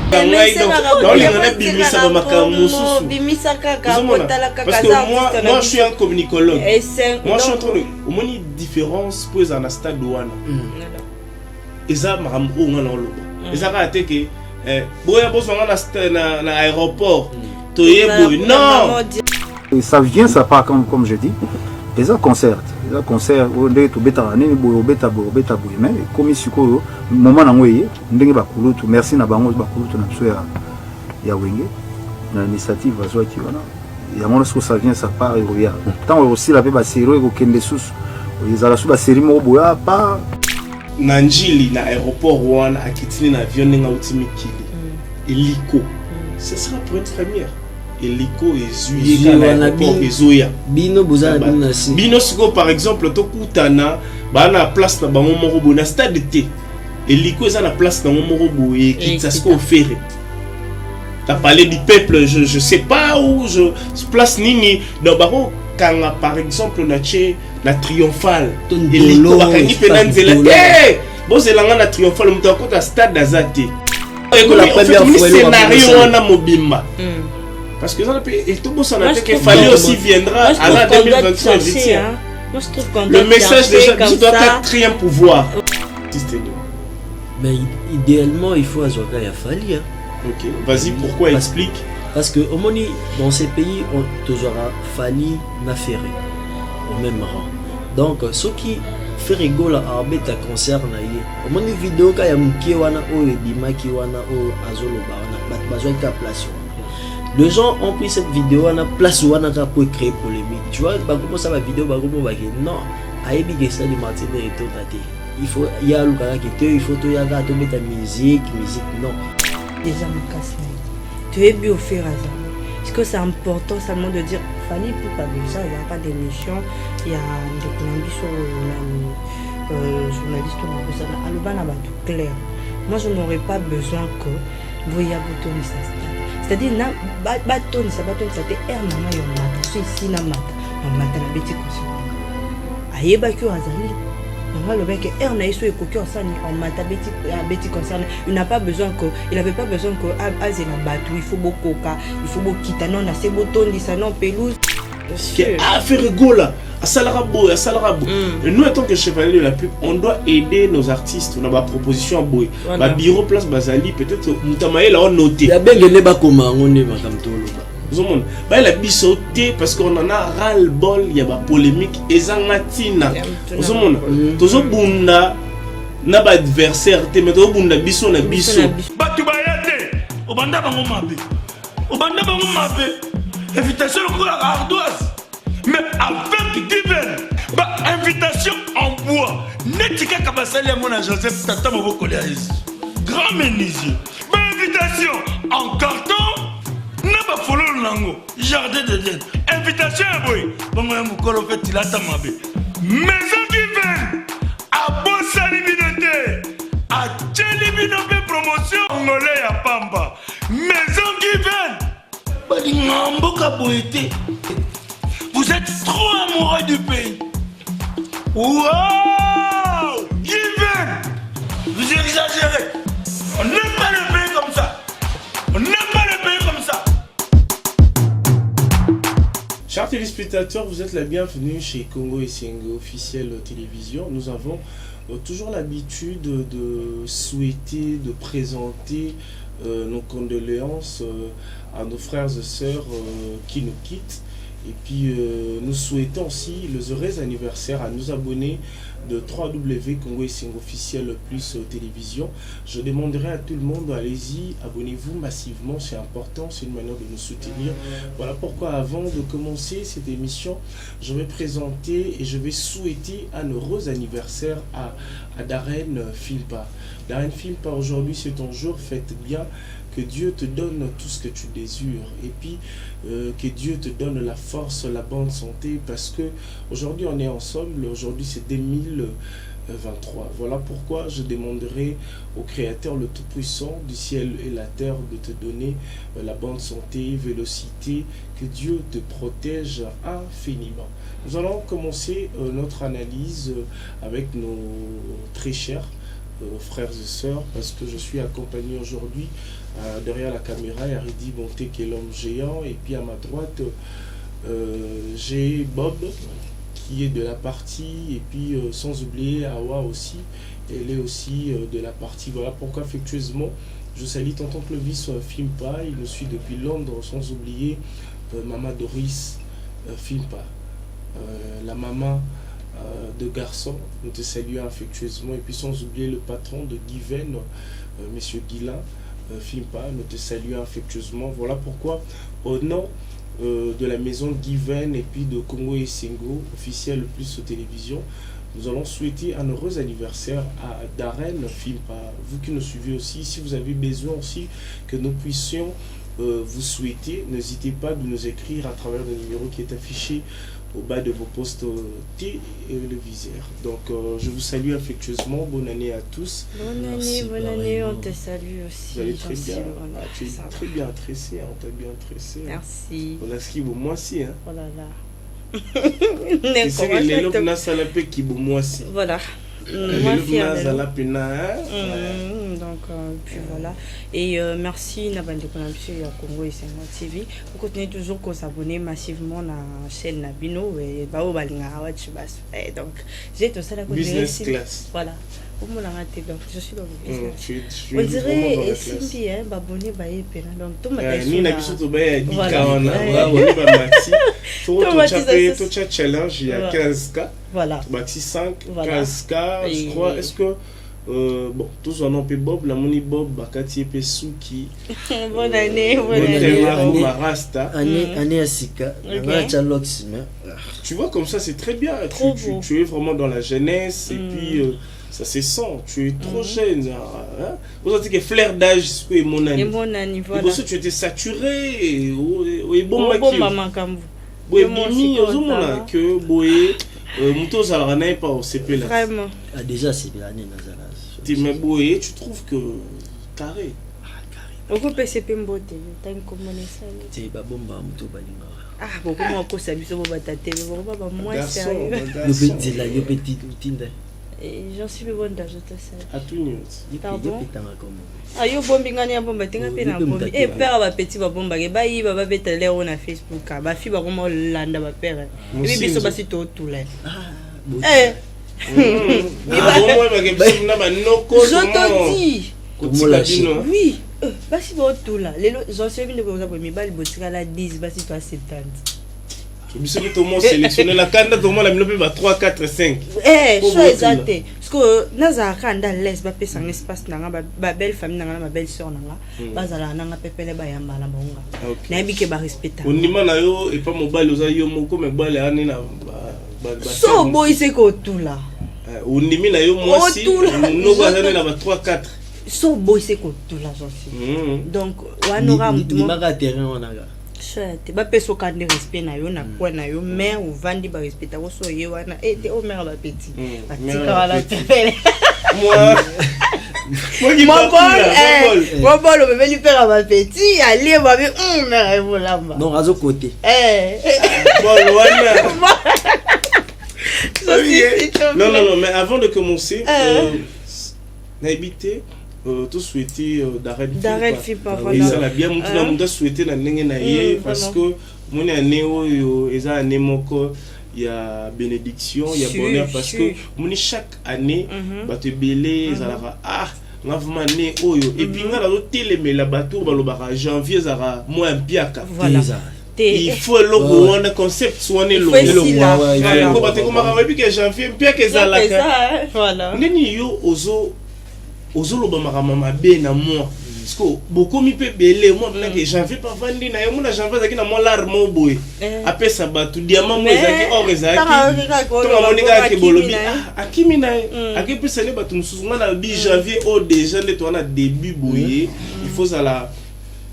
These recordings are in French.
Parce que moi je suis un communicologue. Moi je suis en train de une différence pour un stade douane. Et ça m'a ramené et ça a été que boya boss na aéroport. Non. Et ça vient, ça part comme je dis. Et ça concert. Les concerts, mais comme ici, moment merci na bango bakulutu na biso ya wenge na initiative bazwa ki wana ya mona so ça vient ça part et revient tant aussi la ba série ko kende sous ils ala sous ba série mo boya pa na njili na aéroport wana akitini na avion nga utimikili eliko ce sera pour une première eliko ezuye na aéroport ezoya bino bozala bino si bino siko par exemple to kutana ba na place na bango moko bona stade T eliko eza na place na moko boye qui ça se offert. T'as parlé du peuple, je sais pas où je place nini dans baro quand par exemple na triomphal eliko bakangi penanzela eh bon c'est langa na triomphal muto akota stade d'Azate et la première fois scénario wana mobimba parce que ça et tout bon ça n'a que fallait aussi viendra à la 2025 moi je trouve qu'on le message déjà doit être un pouvoir. Mais idéalement il faut azoka ya fali hein. Ok, vas-y, pourquoi explique? Parce que au moni dans ces pays on toujours fali na ferré au même rang. Donc ceux qui fait rigoler à arbeta concert na yé. Au moni vidéo ka ya mukie wana o ebimaki wana o azolo bana bat bazwa ka place. Les gens ont pris cette vidéo wana place wana ka pour créer polémique. Tu vois, ba comment ça va vidéo ba comment ba non, ayebi que ça de Martin et tout tate. Il faut y a le gars qui te il faut to ya ga to mettre musique non. Déjà mon casse. Tu es bien au faire hasard. Est-ce que c'est important seulement de dire Fanny pour pas de ça, il n'y a pas d'émission, il y a des journalistes à l'Uban tout clair. Moi je n'aurais pas besoin que vous y aboutonniez ça. C'est-à-dire na baton ça te air na ma yo mata, so ici na mata, na mata na beti ko. Ayeba ki azali. Le mec il n'a pas besoin que il avait pas besoin que il faut beaucoup il faut beaucoup quitter non c'est bouton dit ça non pelouse faire rigoler à salarabo et nous étant que chevalier de la pub on doit aider nos artistes on a ma proposition boy ma bureau place Bazali peut-être mutamaye là on noté ya bengene ba koma ngone makamtolo bah la bisoté parce qu'on en a ras le bol il y a ba polémique ezangatina ozomona tozo bunda na ba adversaire te mais tozo bunda biso na biso batu bayate obanda bango mabe invitation ko ardoise mais avec divers ba invitation en bois netika kabasali ya mona Joseph tata moboko ya grand menuisier ba invitation en carton Naba follow nango jardin de Dieu invitation à boy bongo ya mukolo fait tilata mabe maison qui vient à bosali binote à tcheli binote promotion ngolé ya pamba maison qui vient bali ngambo ka boité vous êtes trop amoureux du pays wow Given vous exagérez on n'aime pas le pays comme ça on n'aime pas le pays comme ça. Chers téléspectateurs, vous êtes la bienvenue chez Congo Esengo officiel télévision. Nous avons toujours l'habitude de souhaiter, de présenter nos condoléances à nos frères et sœurs qui nous quittent. Et puis nous souhaitons aussi les heureux anniversaires à nos abonnés de www Congo Esengo officiel plus télévision. Je demanderai à tout le monde, allez-y, abonnez-vous massivement, c'est important, c'est une manière de nous soutenir. Voilà pourquoi avant de commencer cette émission, je vais présenter et je vais souhaiter un heureux anniversaire à Darren Philpa. Darren Philpa, aujourd'hui c'est ton jour, faites bien. Que Dieu te donne tout ce que tu désires et puis que Dieu te donne la force, la bonne santé parce que aujourd'hui on est ensemble, aujourd'hui c'est 2023. Voilà pourquoi je demanderai au Créateur le Tout-Puissant du ciel et la terre de te donner la bonne santé, vélocité, que Dieu te protège infiniment. Nous allons commencer notre analyse avec nos très chers frères et sœurs, parce que je suis accompagné aujourd'hui derrière la caméra, Yaridi Bonté qui est l'homme géant, et puis à ma droite, j'ai Bob qui est de la partie, et puis sans oublier Awa aussi, elle est aussi de la partie. Voilà pourquoi affectueusement je salue tonton Clovis Fimpa, il nous suit depuis Londres, sans oublier maman Doris Fimpa, la maman de garçon, nous te saluons affectueusement, et puis sans oublier le patron de Given, monsieur Guilain Fimpa, nous te saluons affectueusement. Voilà pourquoi au nom de la maison Given et puis de Congo et Singo, officiel le plus aux télévisions, nous allons souhaiter un heureux anniversaire à Darren Fimpa. Vous qui nous suivez aussi, si vous avez besoin aussi que nous puissions vous souhaiter, n'hésitez pas de nous écrire à travers le numéro qui est affiché au bas de vos postes téléviseurs. Donc je vous salue affectueusement, bonne année à tous. Bonne année, on te salue aussi. Vous allez très bien. Tu es très bien tressé, on t'a bien tressé. Merci. On a ce qui vaut moi aussi. Hein. Oh là là. C'est ce que les lobes n'a salapé qui vaut moi aussi. Voilà. Moi fier donc puis voilà, et merci Nabande Konamsio ya Congo et Sengo TV. Vous continuez toujours qu'on s'abonner massivement à la chaîne Nabino et bao balinga awachibas. Et donc j'ai tout ça la business class. Voilà. Donc je suis dans le business. On dirait Simbi hein babonné baé pena donc tout ma ni na biso to ba di kaona babonné ba maxi to challenge il y a 15K. Voilà. Maxi 5 15K je crois. Est-ce que bon, tous en ont peu Bob, la moni Bob, Bakati et Suki. Bonne année, année à Sika. Tu vois, comme ça, c'est très bien. Tu es vraiment dans la jeunesse et puis ça se sent. Tu es trop jeune. Vous avez que flair d'âge, c'est mon année. Et mon année, voilà. Pour ça, tu étais saturé. Et bon, maman, comme vous. Oui, Mimi, que Boé. Moutos alors n'a pas au CP là. Vraiment. Ah, déjà c'est l'année Nazala. Tu trouves que carré. Beaucoup PCP mbote, t'as une communication. C'est pas bon bah mouto balinga. Ah beaucoup moi ko sabi so batate, beaucoup pas moi sérieux. Le petit là, le petit tinde. Et j'en suis bonne d'âge je te sais. À tout niveau. Pardon. Ah yo bombi ngani ya bomba tinga pe na bombi. Eh père ba petit ba bomba ke ba yi ba betele on na Facebook ba fi ba ko landa ba père. Et puis biso ba si to tout là. Eh. Je te dis. Oui. Bah si bon tout là. Les j'en sais bien que vous avez mis balle botika la 10 bah si toi 70. Je me suis sélectionné la candidate au moins la minute 3 4 5. Eh, c'est exact. Parce que naza kanda laisse ba pesa un espace nanga ba belle famille nanga ma belle sœur nanga bazala nanga pepele ba yamba la bonga. Na bi ke ba respecta. On ndima na yo et pas mobile oza yo moko me bale ani na so boy c'est ko tout là. On ndimi na yo moi si no bazana na ba 3 4. So boy c'est ko tout là aussi. Donc wanora mutu maka terrain onaga. Chouette, ba peso kande respect na yo na kwa na yo mère ou vandi ba respecta ko so ye wana te o mère ba petit. Atika wala pepele. Moi mon bol le bébé lui faire ba petit aller ba bi mère volamba. Non razo côté. Bol wana. Non, mais avant de commencer, n'habitez tout souhaiter Darren Fimpa voilà. Ça l'a bien montré dans monde souhaiter na ndenge na ye parce que mon année oyo eza année moko il y a bénédiction, il y a bonheur parce que mon chaque année ba te belé ezalaka nga vraiment année oyo et puis nga la télé la bateau balobaka janvier zara moi mpiaka il faut logo on a concept soit né logo ko ba te ko maka webi que janvier mpiaka ezalaka voilà nini yo ozo loba mama be na moi parce que beaucoup mi peut belé moi na que janvier pas vandi na yo na janvier zaki na moi larme boy après ça ba tout diamant moi zaki or ezaki to monika ke bolobi akimi na aki peut sene ba tout souvent na bi janvier au déjà le to na début boyer il faut ça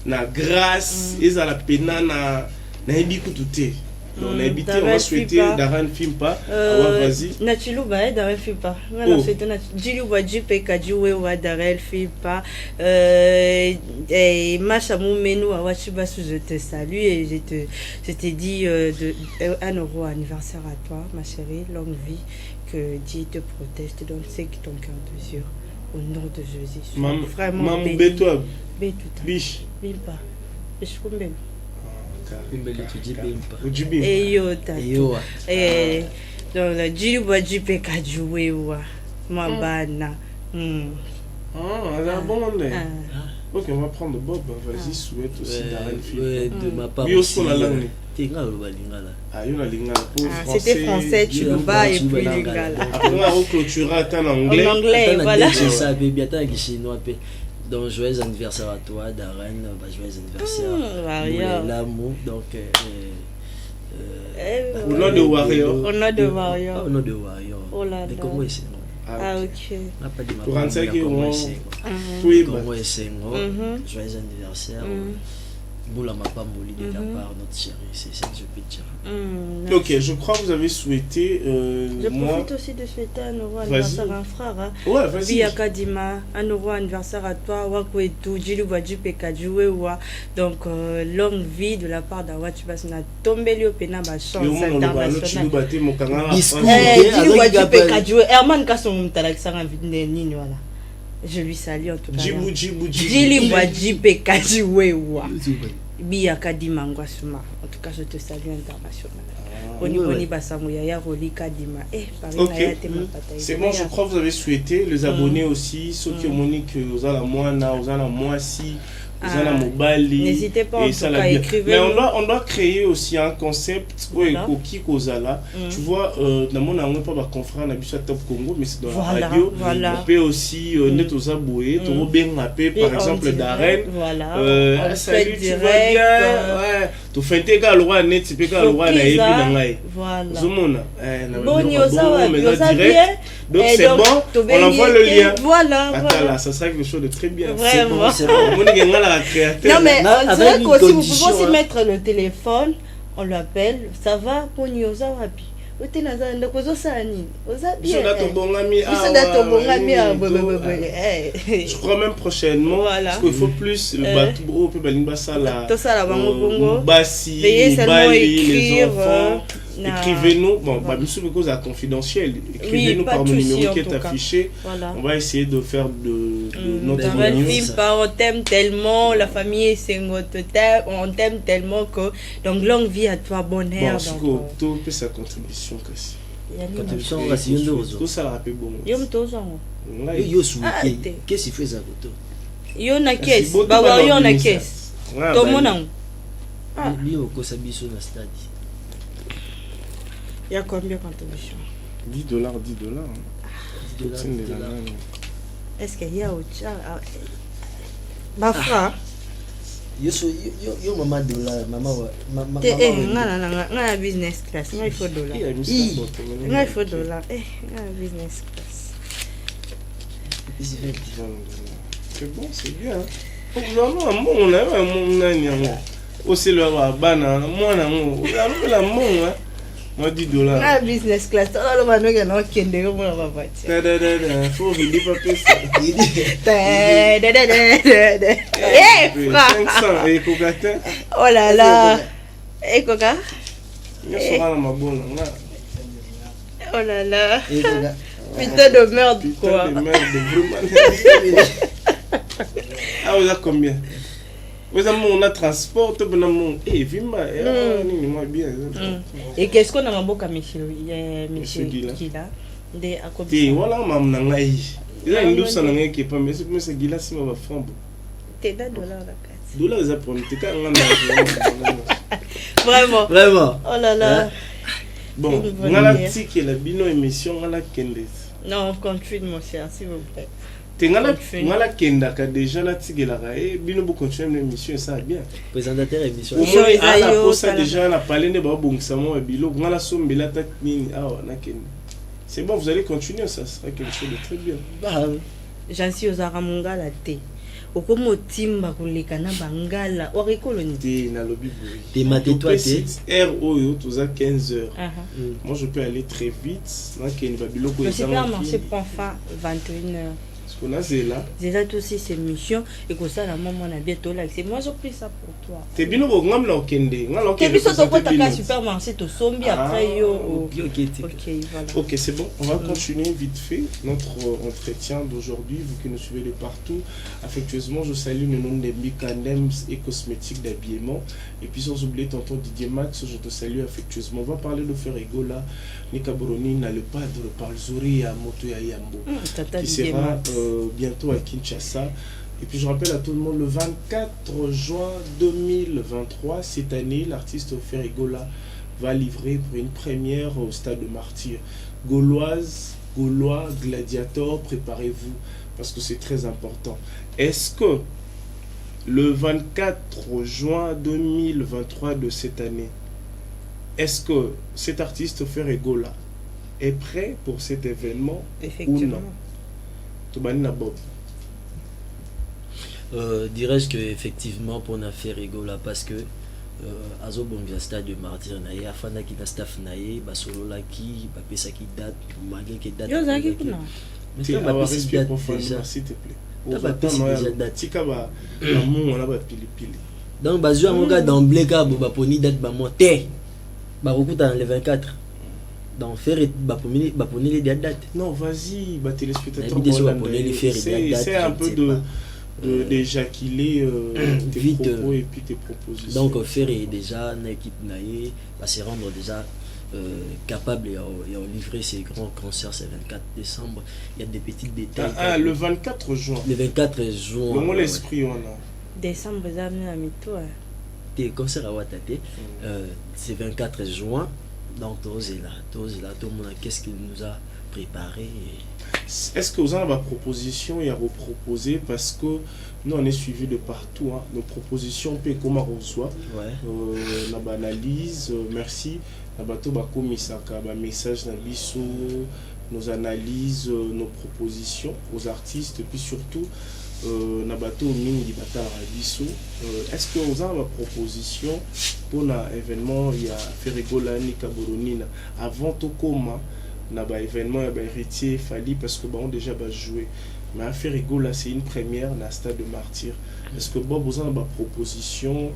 na grâce et ça la pena na ebi kututé. On a habité, on va souhaiter Darren Fimpa. Vas-y. Nachilu ba Darren Fimpa. On a souhaité Nachilu ba JP Kajiwe wa Darren Fimpa. Et Macha Moumenu à Wachibasu, je te salue et je te dis un heureux anniversaire à toi, ma chérie, longue vie, que Dieu te protège, te donne ce qui ton cœur désire. au nom de Jésus. Mam Vraiment béni. Beto Betuta. Biche. Bimpa. Bishkumbelo. Kumbele tu dis bimpa. Ujibim. Eyo tata. Eyo. Donc la jilibwa jipeka juwewa. Mabana. Ah, bon monde. Ok, on va prendre Bob. Vas-y, souhaite aussi Darren Ouais, de ma part. Oui, aussi, on a langue. T'es grave, Lingala. Ah, il y a lingala. C'était français, Chiluba et puis lingala. Après, on va clôturer en anglais. En anglais, voilà. Je savais bien que chinois. Donc, joyeux anniversaire à toi, Darren. Joyeux anniversaire. L'amour. Donc, au nom de Warrior. Au nom de Warrior. Au nom de Warrior. Oh là là. Mais comment est-ce? Ah, ok. Pour 45 euros. Oui, comment est-ce? Joyeux anniversaire. Boula m'a pas molli de ta part, notre chérie. C'est ça que je peux te dire. Ok, je crois que vous avez souhaité. Je profite aussi de souhaiter un heureux anniversaire à un frère. Ouais, vas-y. Via Kadima, un heureux anniversaire à toi. Wakwetu, Jilubaji Pekajuwewa. Donc, longue vie de la part d'Awachi Basina. Tombelio Pena Bachon. Jilubaji Pekajuwe. Herman Kasson Talaxara Nini, voilà. Je lui salue en tout cas. Jilubaji Pekajuwewa. Bia Kadima Ngwasuma. En tout cas, je te salue international. Ok, c'est bon, je crois que vous avez souhaité. Les abonnés aussi, ceux qui ont monique aux Alamoana, aux Alamoisi, aux Alamobali. N'hésitez pas, en tout cas, écrivez. Mais on doit créer aussi un concept pour Koki Kozala. Tu vois, dans mon amour, pas ma confrère, on a vu ça Top Congo, mais c'est dans la radio. On peut aussi net aux aboués, tu bien rappelé, par exemple, Darren. Voilà. Salut, tu vas bien? Ouais. Tu fais un gars, le roi net, tu peux gars, le roi na ebi na ngai. Voilà. Zomona. Bon, direct. Donc c'est bon, on envoie le lien. Voilà. Attends là, ça sera quelque chose de très bien. Vraiment. C'est bon. Non mais on dirait qu'aussi vous pouvez aussi mettre le téléphone, on l'appelle, ça va pour Nyoza Wapi. Je crois même prochainement, parce qu'il faut plus le bateau, les enfants. Écrivez-nous, bon, cause à confidentiel, écrivez-nous par le numéro qui est affiché. On va essayer de faire de notre film. On t'aime tellement, la famille est on t'aime tellement que donc longue vie à toi, bonheur. Bon, tout peut sa contribution aussi. Contribution, on va s'y aller. Tout ça rappelle bon. Qu'est-ce qu'il fait ça? Yo na caisse, bah yo na caisse. Tout le monde. Lui au Kosabiso na stade. Il y a combien de contributions? $10. Est-ce qu'il y a autre chose? Bafra. Yo maman dollar, maman. Nga business class. Nga il faut dollar. Nga il faut dollar. Nga business class. C'est bon, c'est bien. On a un aussi le rabana, moi $10. Ah, business class. Alors, le manuel est qui est de l'eau, on va partir. Faut qu'il pas plus. 500 et cocatin. Oh là là. Et coca. Oh là là. Putain de merde, quoi. Putain de merde, vraiment. Ah, vous avez combien? On a transport, et qu'est-ce qu'on a un beau monsieur Gila de à côté voilà maman il a une douce en qui est pas mais c'est Gila si ma femme t'es $1 la carte $2 les apprendre vraiment oh là là bon on a la tique la bino émission on a Kendes non continue mon cher s'il vous plaît ngala kenda ka déjà la tigela ka bino bo continuer l'émission ça bien présentateur émission ça déjà na parler ne ba bongisa mo bilo ngala sombela ta nini awa na kenda c'est bon vous allez continuer ça sera quelque chose de très bien j'en suis aux aramungala té okomo timba koleka na bangala orikoloni té na lobby té maté toi té RO tous à 15h moi je peux aller très vite na kenda bilo ko ça marché prend fin 21h Parce qu'on a Zéla. Zéla aussi c'est mission et que ça la maman a bien tout là. C'est moi j'ai pris ça pour toi. T'es bien au ngam la okende. T'es bien sur ton compte à supermarché to sombi après yo. Ok, voilà. Ok, c'est bon. On va continuer vite fait notre entretien d'aujourd'hui, vu que nous suivez de partout. Affectueusement, je salue le nom des Mikanems et cosmétiques d'habillement. Et puis sans oublier tonton Didier Max, je te salue affectueusement. On va parler de Ferregola, Nika Boroni, n'a le padre par Zuri à Moto ya Yambo, qui sera bientôt à Kinshasa. Et puis je rappelle à tout le monde, le 24 juin 2023, cette année, l'artiste Ferregola va livrer pour une première au stade de Martyr. Gaulois, gladiateurs, préparez-vous, parce que c'est très important. Est-ce que le 24 juin 2023 de cette année, est-ce que cet artiste Ferregola est prêt pour cet événement ou non? Tobanina Bob. Dirais-je que effectivement pour na Ferregola parce que azo bonga stade de Martyr naye afanda ki na staff naye basolo la ki ba pesa ki date malgré que date. Yo zaki kuna. Mais ça va respect pour Fana s'il te plaît. On va déjà date. Tika ba on a ba pili. Donc bazo amoka d'emblée ka ba poni date ba monter. Ba rokuta dans le 24. Donc faire ba poni les dates. Non, vas-y, ba téléspectateurs. C'est un peu d'éjaculer tes propos et puis tes propositions. Donc faire déjà une équipe naïe va se rendre déjà capable de livrer ces grands concerts ce 24 décembre. Il y a des petits détails. Le 24 juin. Le 24 juin. Comment l'esprit on a décembre ça a mis toi. Des concerts à Watate. C'est 24 juin. Donc tout le monde qu'est-ce qu'il nous a préparé. Est-ce que vous avez ma proposition et à reproposer parce que nous on est suivi de partout, hein. Nos propositions peut comment on reçoit la analyse, merci la bateau bako misaka ba message na biso, nos analyses, nos propositions aux artistes et puis surtout na bateau mingi batala biso. Est-ce que vous avez ma proposition pour un événement il y a Ferregola Nika Boroni avant tout comment na ba événement ya ba héritier Fali parce que on déjà ba jouer mais à Ferregola c'est une première na stade de Martyr. Est-ce que Bob vous avez ma proposition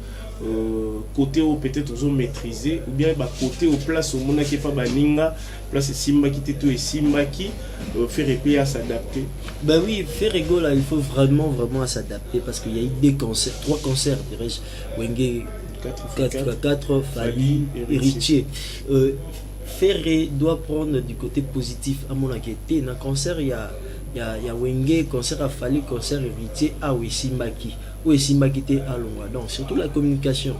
côté où peut-être vous maîtriser ou bien ba côté au place au mona qui pas baninga place Simba qui tout et Simba qui faire épée à s'adapter. Ben oui, Ferregola il faut vraiment s'adapter parce qu'il y a eu des concerts, 3 concerts dirais-je Wenge 4 Fali héritier. Ferré doit prendre du côté positif à mon enquête. Dans le concert, il y a Wenge, concert à Fali, concert héritier à Wesimbaki. Wesimbaki était à Longwa. Donc, surtout la communication.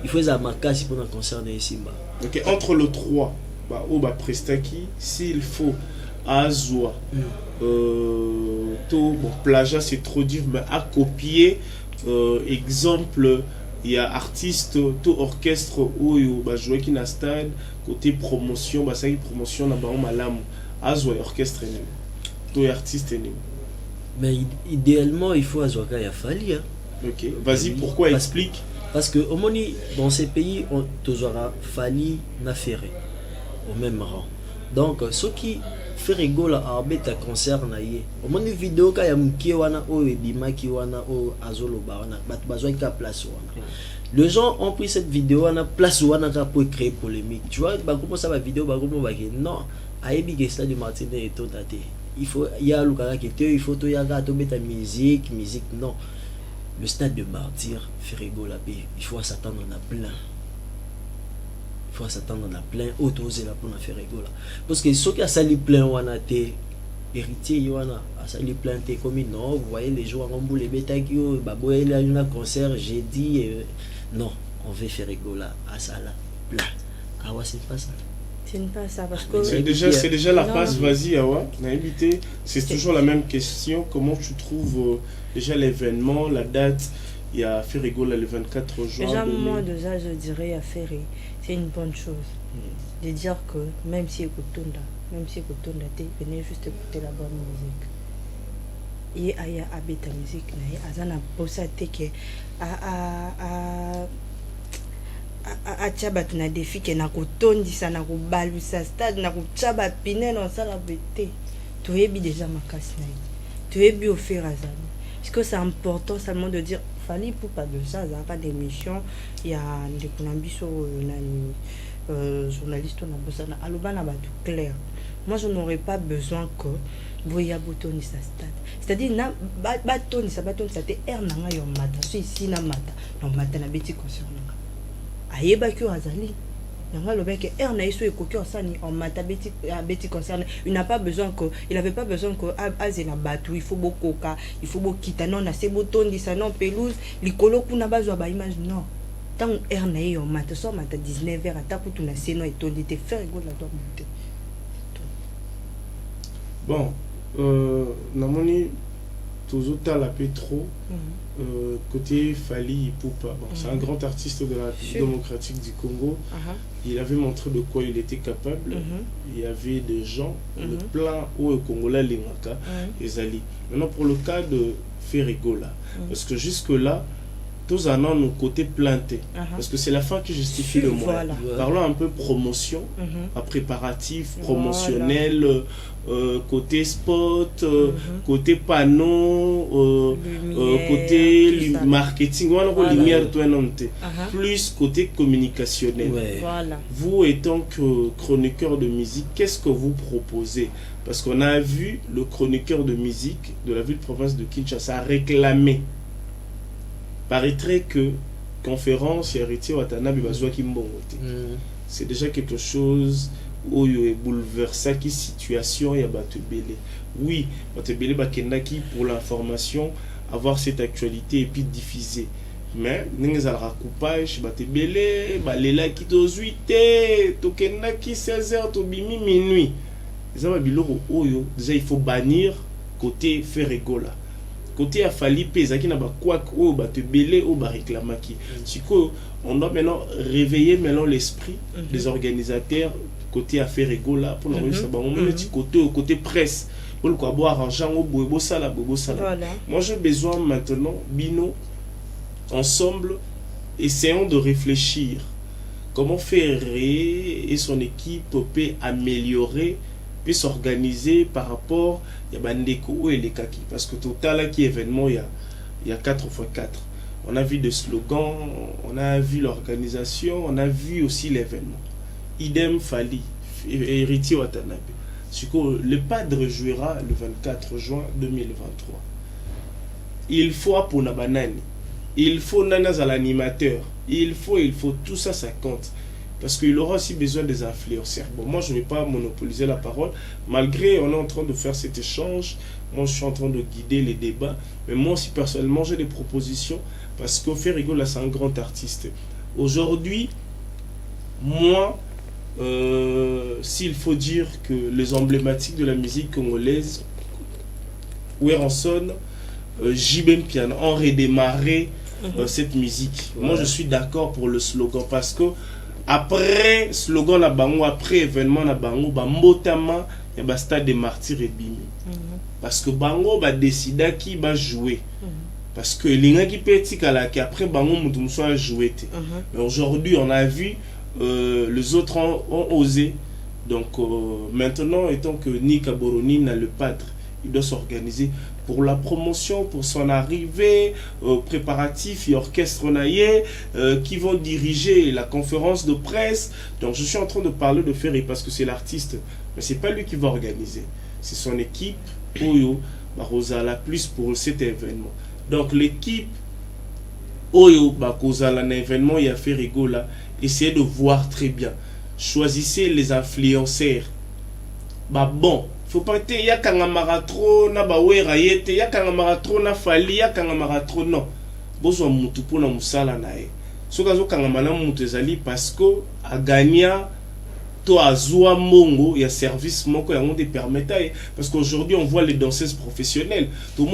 Il faut avoir ma casse pour un concert de Simba. Ok, entre le 3, Prestaki, s'il faut à Azua, plagiat c'est trop dur, mais à copier, exemple. Il y a artiste, tout orchestre où il va jouer qui na stade côté promotion, bah ça y promotion na ba malam, azwa orchestre ni, tout artiste ni. Mais idéalement il faut azwa ya Fali. Hein. Ok, vas-y, pourquoi explique. Parce que au moni dans ces pays on toujours Fali na Ferré au même rang. Donc ceux qui Ferregola arbeta concert na ye. Au moins vidéo ka ya mkie wana o ebimaki wana o azolo ba wana bat bazwa ka place wana. Les gens ont pris cette vidéo wana place wana pour créer polémique. Tu vois, ba comment ça va vidéo ba comment ba non, ayebi que stade de Martyr et tout daté. Il faut y a lukaka que il faut to ya ga to mettre musique non. Le stade de Martyr Ferregola il faut s'attendre à plein. Il faut s'attendre à plein autorisé là pour faire Ferregola parce que ceux qui a sali plein wana té héritier wana a sali plein té comme non vous voyez les joueurs en boule les bétails qui baboye là un concert j'ai dit non on veut faire Ferregola à ça là plein awa c'est pas ça. C'est pas ça parce que c'est déjà la passe, vas-y Awa, invité, c'est toujours la même question, comment tu trouves déjà l'événement, la date. Il y a Ferregola le 24 juin. Déjà, moi, de ça, je dirais à Ferré, c'est une bonne chose. De dire que même si Kutunda, venez juste écouter la bonne musique. Et il y a ta musique, Azana Bossate qui a tchabat na défi qui na kutondi sa na kubalu sa stade na kuchaba pine na sala bete. Tu es déjà ma casse na. tu es bien au fur et à mesure. Est-ce que c'est important seulement de dire fallait pour pas de ça, pas d'émission, il y a des conambisos, journalistes, on a besoin de clair. Moi, je n'aurais pas besoin que vous y abotoni sa stade. C'est-à-dire, na batoni sa te ernanga yo mata, so ici na mata, no mata na beti concernant. Ayeba ki azali. Nanga le bec erna iso ekoki osani en mata beti concernant. Il n'a pas besoin que, il avait pas besoin que azena batu, il faut beaucoup ka, il faut beaucoup quitter non na sebotoni sa non pelouse, likolo kuna bazwa ba image non. Tant erna yo mata so mata 19h ataku tuna seno etondi te faire go la doit monter. Bon, namoni toujours la trop côté Fally Ipupa. Bon, c'est un grand artiste de la République démocratique du Congo. Il avait montré de quoi il était capable. Il y avait des gens, le plan où le Congolais Lingaka et Zali. Maintenant pour le cas de Ferrigola, parce que jusque là tous en ont nos côtés plantés, parce que c'est la fin qui justifie le moyen. Voilà. Parlons un peu promotion, à préparatif, promotionnel, côté spot, côté panneau, côté marketing, plus côté communicationnel. Voilà. Vous étant que chroniqueur de musique, qu'est-ce que vous proposez? Parce qu'on a vu le chroniqueur de musique de la ville-province de Kinshasa réclamer. Paraîtrait que conférence Héritier Watanabe Bazwa Kimbongote. C'est déjà quelque chose où il y a bouleversé qui situation il y a Batebele. Oui, Batebele Bakendaki pour l'information, avoir cette actualité et puis diffuser. Mais nous avons un coupage, Batebele, Balela qui dozuite, Tokendaki 16h, Tobimi minuit. Déjà il faut bannir côté Ferrigola. Côté à Fally Pezaki na ba quoi ou ba te belé ou ba réclamaki. On doit maintenant réveiller maintenant l'esprit des organisateurs côté affaire Ferrigola pour nous ça ba on côté presse pour le quoi boire argent au bobo sala. Moi j'ai besoin maintenant Bino ensemble essayons de réfléchir comment Ferré et son équipe peut améliorer peut s'organiser par rapport à Bandeko et les Kaki. Parce que total qui événement, il y a 4x4. On a vu des slogans, on a vu l'organisation, on a vu aussi l'événement. Idem Fally, Héritier Watanabe. Le padre jouera le 24 juin 2023. Il faut pour la banane. Il faut nanas à l'animateur. Il faut tout ça, ça compte. Parce qu'il aura aussi besoin des influenceurs. Bon, moi, je ne vais pas monopoliser la parole. Malgré, on est en train de faire cet échange. Moi, je suis en train de guider les débats. Mais moi aussi, personnellement, j'ai des propositions. Parce que Ferrigola, c'est un grand artiste. Aujourd'hui, moi, s'il faut dire que les emblématiques de la musique congolaise, Weranson, Jibem Piano, ont redémarré cette musique. Moi, je suis d'accord pour le slogan. Parce que après slogan na bango, après événement na bango, mbotama ya ba stade des martyrs et bimi. Parce que bango ba décida qui va jouer. Parce que linga qui petit kala qui après bango mutu soit joué. Mais aujourd'hui on a vu les autres ont osé. Donc maintenant étant que Nika Boroni n'a le padre, il doit s'organiser pour la promotion, pour son arrivée, préparatifs et orchestre naïe qui vont diriger la conférence de presse. Donc je suis en train de parler de Ferry parce que c'est l'artiste, mais c'est pas lui qui va organiser. C'est son équipe, Oyo, Barosala plus pour cet événement. Donc l'équipe Oyo, Barosala, un événement, il y a Ferrigola, essayez de voir très bien. Choisissez les influenceurs. Bon. Faut pas te ya kanga maratro na ba wera yete ya kanga maratro na Fally ya kanga maratro non bozo mutu pona musala na e soka zo kanga mana mutu ezali parce que a gagner to azwa mongo ya service moko ya monde permettait parce qu'aujourd'hui on voit les danseuses professionnelles tout le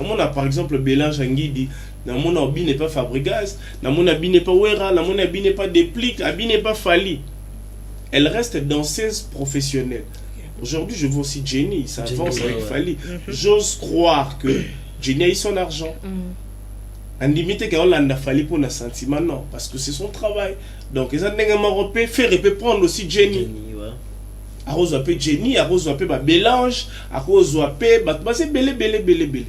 monde a par exemple Bélange Ngidi na mon abi n'est pas Fabregas na mon abi n'est pas Wera na mon abi n'est pas Déplique abi n'est pas Fally, elle reste danseuse professionnelle. Aujourd'hui, je vois aussi Jenny, ça avance avec Fally. J'ose croire que Jenny a eu son argent. En limite, qu'on l'a Fally pour un sentiment, non, parce que c'est son travail. Donc, les gens peut prendre aussi Jenny. arrose pe Jenny, arrose pe ba Bélange, arrose pe ba c'est belé.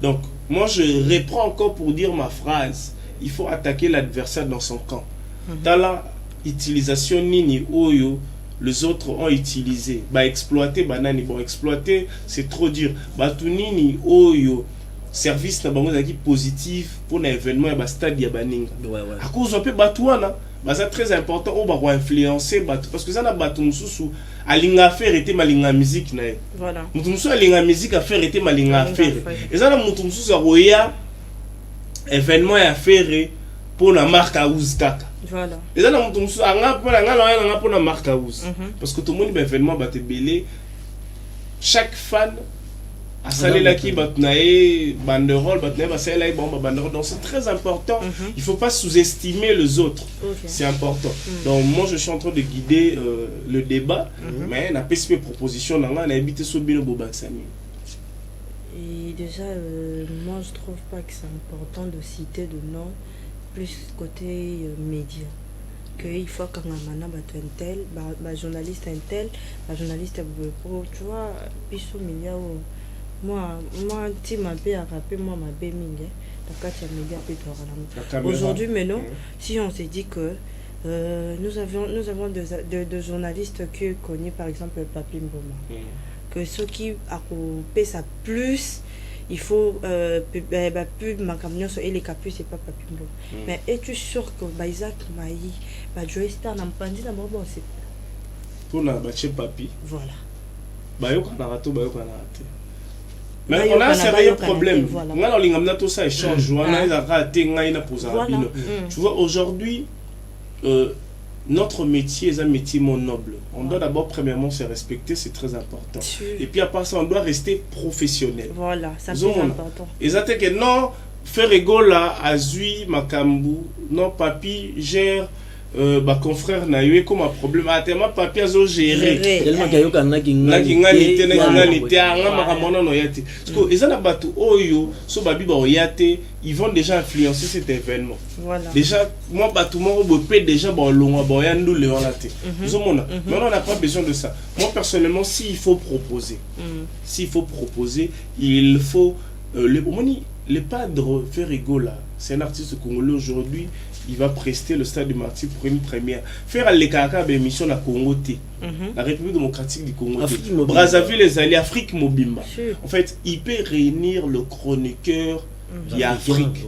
Donc moi je reprends encore pour dire ma phrase, il faut attaquer l'adversaire dans son camp. Dans la utilisation nini oyo les autres ont utilisé, bah exploiter banani, bon exploiter c'est trop dur. Bah tout nini oyo service na bango qui positif pour un événement et stade ya baninga. À cause un peu batouana, bah c'est très important on va influencer parce que ça na batu mususu alinga faire était malinga musique na. Voilà. Mutu mususu alinga musique à faire était malinga faire. Et ça na mutu mususu roya événement ya faire pour la marque house kaka. Voilà. Et ça na mutu mususu anga pour la marque house. Parce que tout le monde ben événement ba te belé chaque fan à saler là qui batnae banderole batnae ba saler là bon banderole donc c'est très important. Il faut pas sous-estimer les autres. C'est important. Donc moi je suis en train de guider le débat mais na PSP proposition na invité Sobino Bobaksani. Et déjà moi je trouve pas que c'est important de citer de nom plus côté média. Que il faut quand on a un tel journaliste un tel journaliste pro tu vois biso média moi tu m'as bien rappelé moi ma bé mingi donc tu as média peut aujourd'hui maintenant si on s'est dit que nous avons deux journalistes que connaît par exemple Papi Mboma que ceux qui a coupé ça plus il faut plus ma camion et les capus c'est pas Papi Mboma mais es-tu sûr que Isaac Maï Joe Star n'a pas dit d'abord c'est pour la battre Papi voilà bayo kana rato bayo kana raté. Mais on a un sérieux problème. On a tout ça échange. On a raté, on a posé. Tu vois, aujourd'hui, notre métier est un métier mon noble. On doit d'abord, premièrement, se respecter, c'est très important. Et puis, à part ça, on doit rester professionnel. Voilà, ça c'est important. Et ça, c'est que non, faire rigolo là, Azui, Makambu, non, Papi gère. Confrère na eu comme un problème à tellement papier à gérer tellement qu'il y a na ils vont déjà influencer cet événement. Voilà. Déjà moi déjà maintenant on n'a pas besoin de ça. Moi personnellement s'il faut proposer il faut le padre Ferrigo là c'est un artiste congolais aujourd'hui. Il va prester le stade du Martyr pour une première. Faire les caca émission à Congo T. La République démocratique du Congo T. Brazzaville les alliés Afrique Mobimba. En fait, il peut réunir le chroniqueur d'Afrique.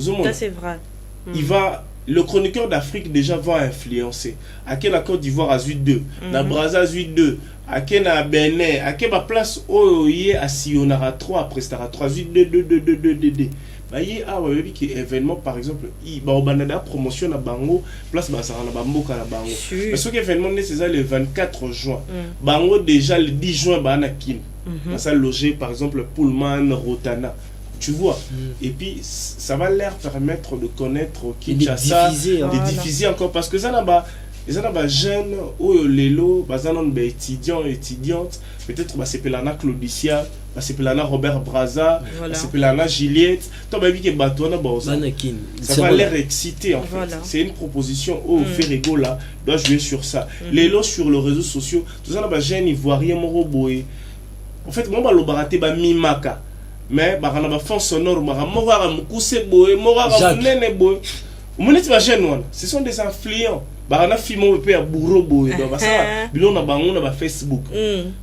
Ça c'est vrai. Le chroniqueur d'Afrique déjà va influencer. À quel accord d'Ivoire à 2, na Brazza 2, à quel na Bénin, à quelle place où il à Sionara 3 après Stara 3 2. Baye a oui qui événement par exemple il banana promotion na bango place basara na bamboka na bango parce que événement c'est ça le 24 juin bango déjà le 10 juin bana kin ça loger par exemple Pullman Rotana tu vois et puis ça va leur permettre de connaître Kinshasa de diffuser encore parce que ça na ba les jeunes ou les lots étudiantes peut-être c'est Pelana Claudicia c'est Pelana Robert Brazza c'est Pelana Juliette ça va l'air exciter en fait c'est une proposition au Ferrigo là doit jouer sur ça les lots sur les réseaux sociaux tout ça les jeunes ivoiriens moroboé en fait moi le baraté ba mimaka mais ba na ba fond sonore ba mora mukuse boé mora nene boé ce sont des influents. Barana Fimo peut à bourreau boy donc ça bilon na bango na ba Facebook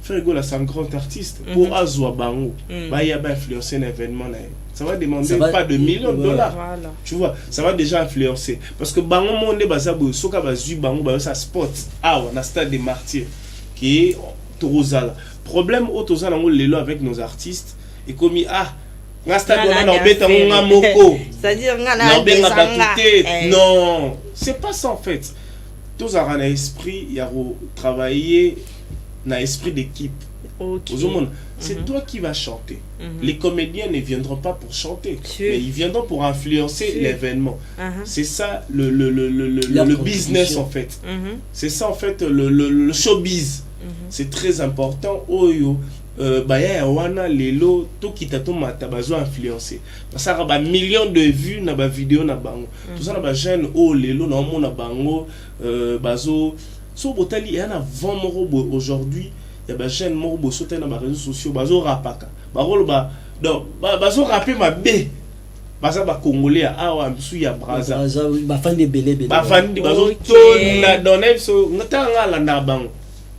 Ferrigo là c'est un grand artiste pour azwa bango ba ya ba influencer un événement là ça va demander pas de millions de dollars tu vois ça va déjà influencer parce que bango monde baza boy soka bazui bango ba ça spot on a stade des martyrs qui est Torozala problème au Torozala on lelo avec nos artistes et comme c'est-à-dire non c'est pas ça en fait. Tous un esprit, il y a travailler dans l'esprit d'équipe. C'est toi qui vas chanter. Les comédiens ne viendront pas pour chanter, mais ils viendront pour influencer l'événement. C'est ça le business en fait. C'est ça en fait le showbiz. C'est très important. Wana lelo to kitato mata bazo influencer parce que ba millions de vues na ba vidéo na bango tout ça na ba jeune lelo na mona bango bazo so botali et un avant morobo aujourd'hui il y a des jeunes morobo sauter dans les réseaux sociaux bazo rapaka barolo ba donc bazo rapper ma b baza ba congolais awa msu ya braza ba fan de belé ba fan de bazo to na donner so ngata ngala na bango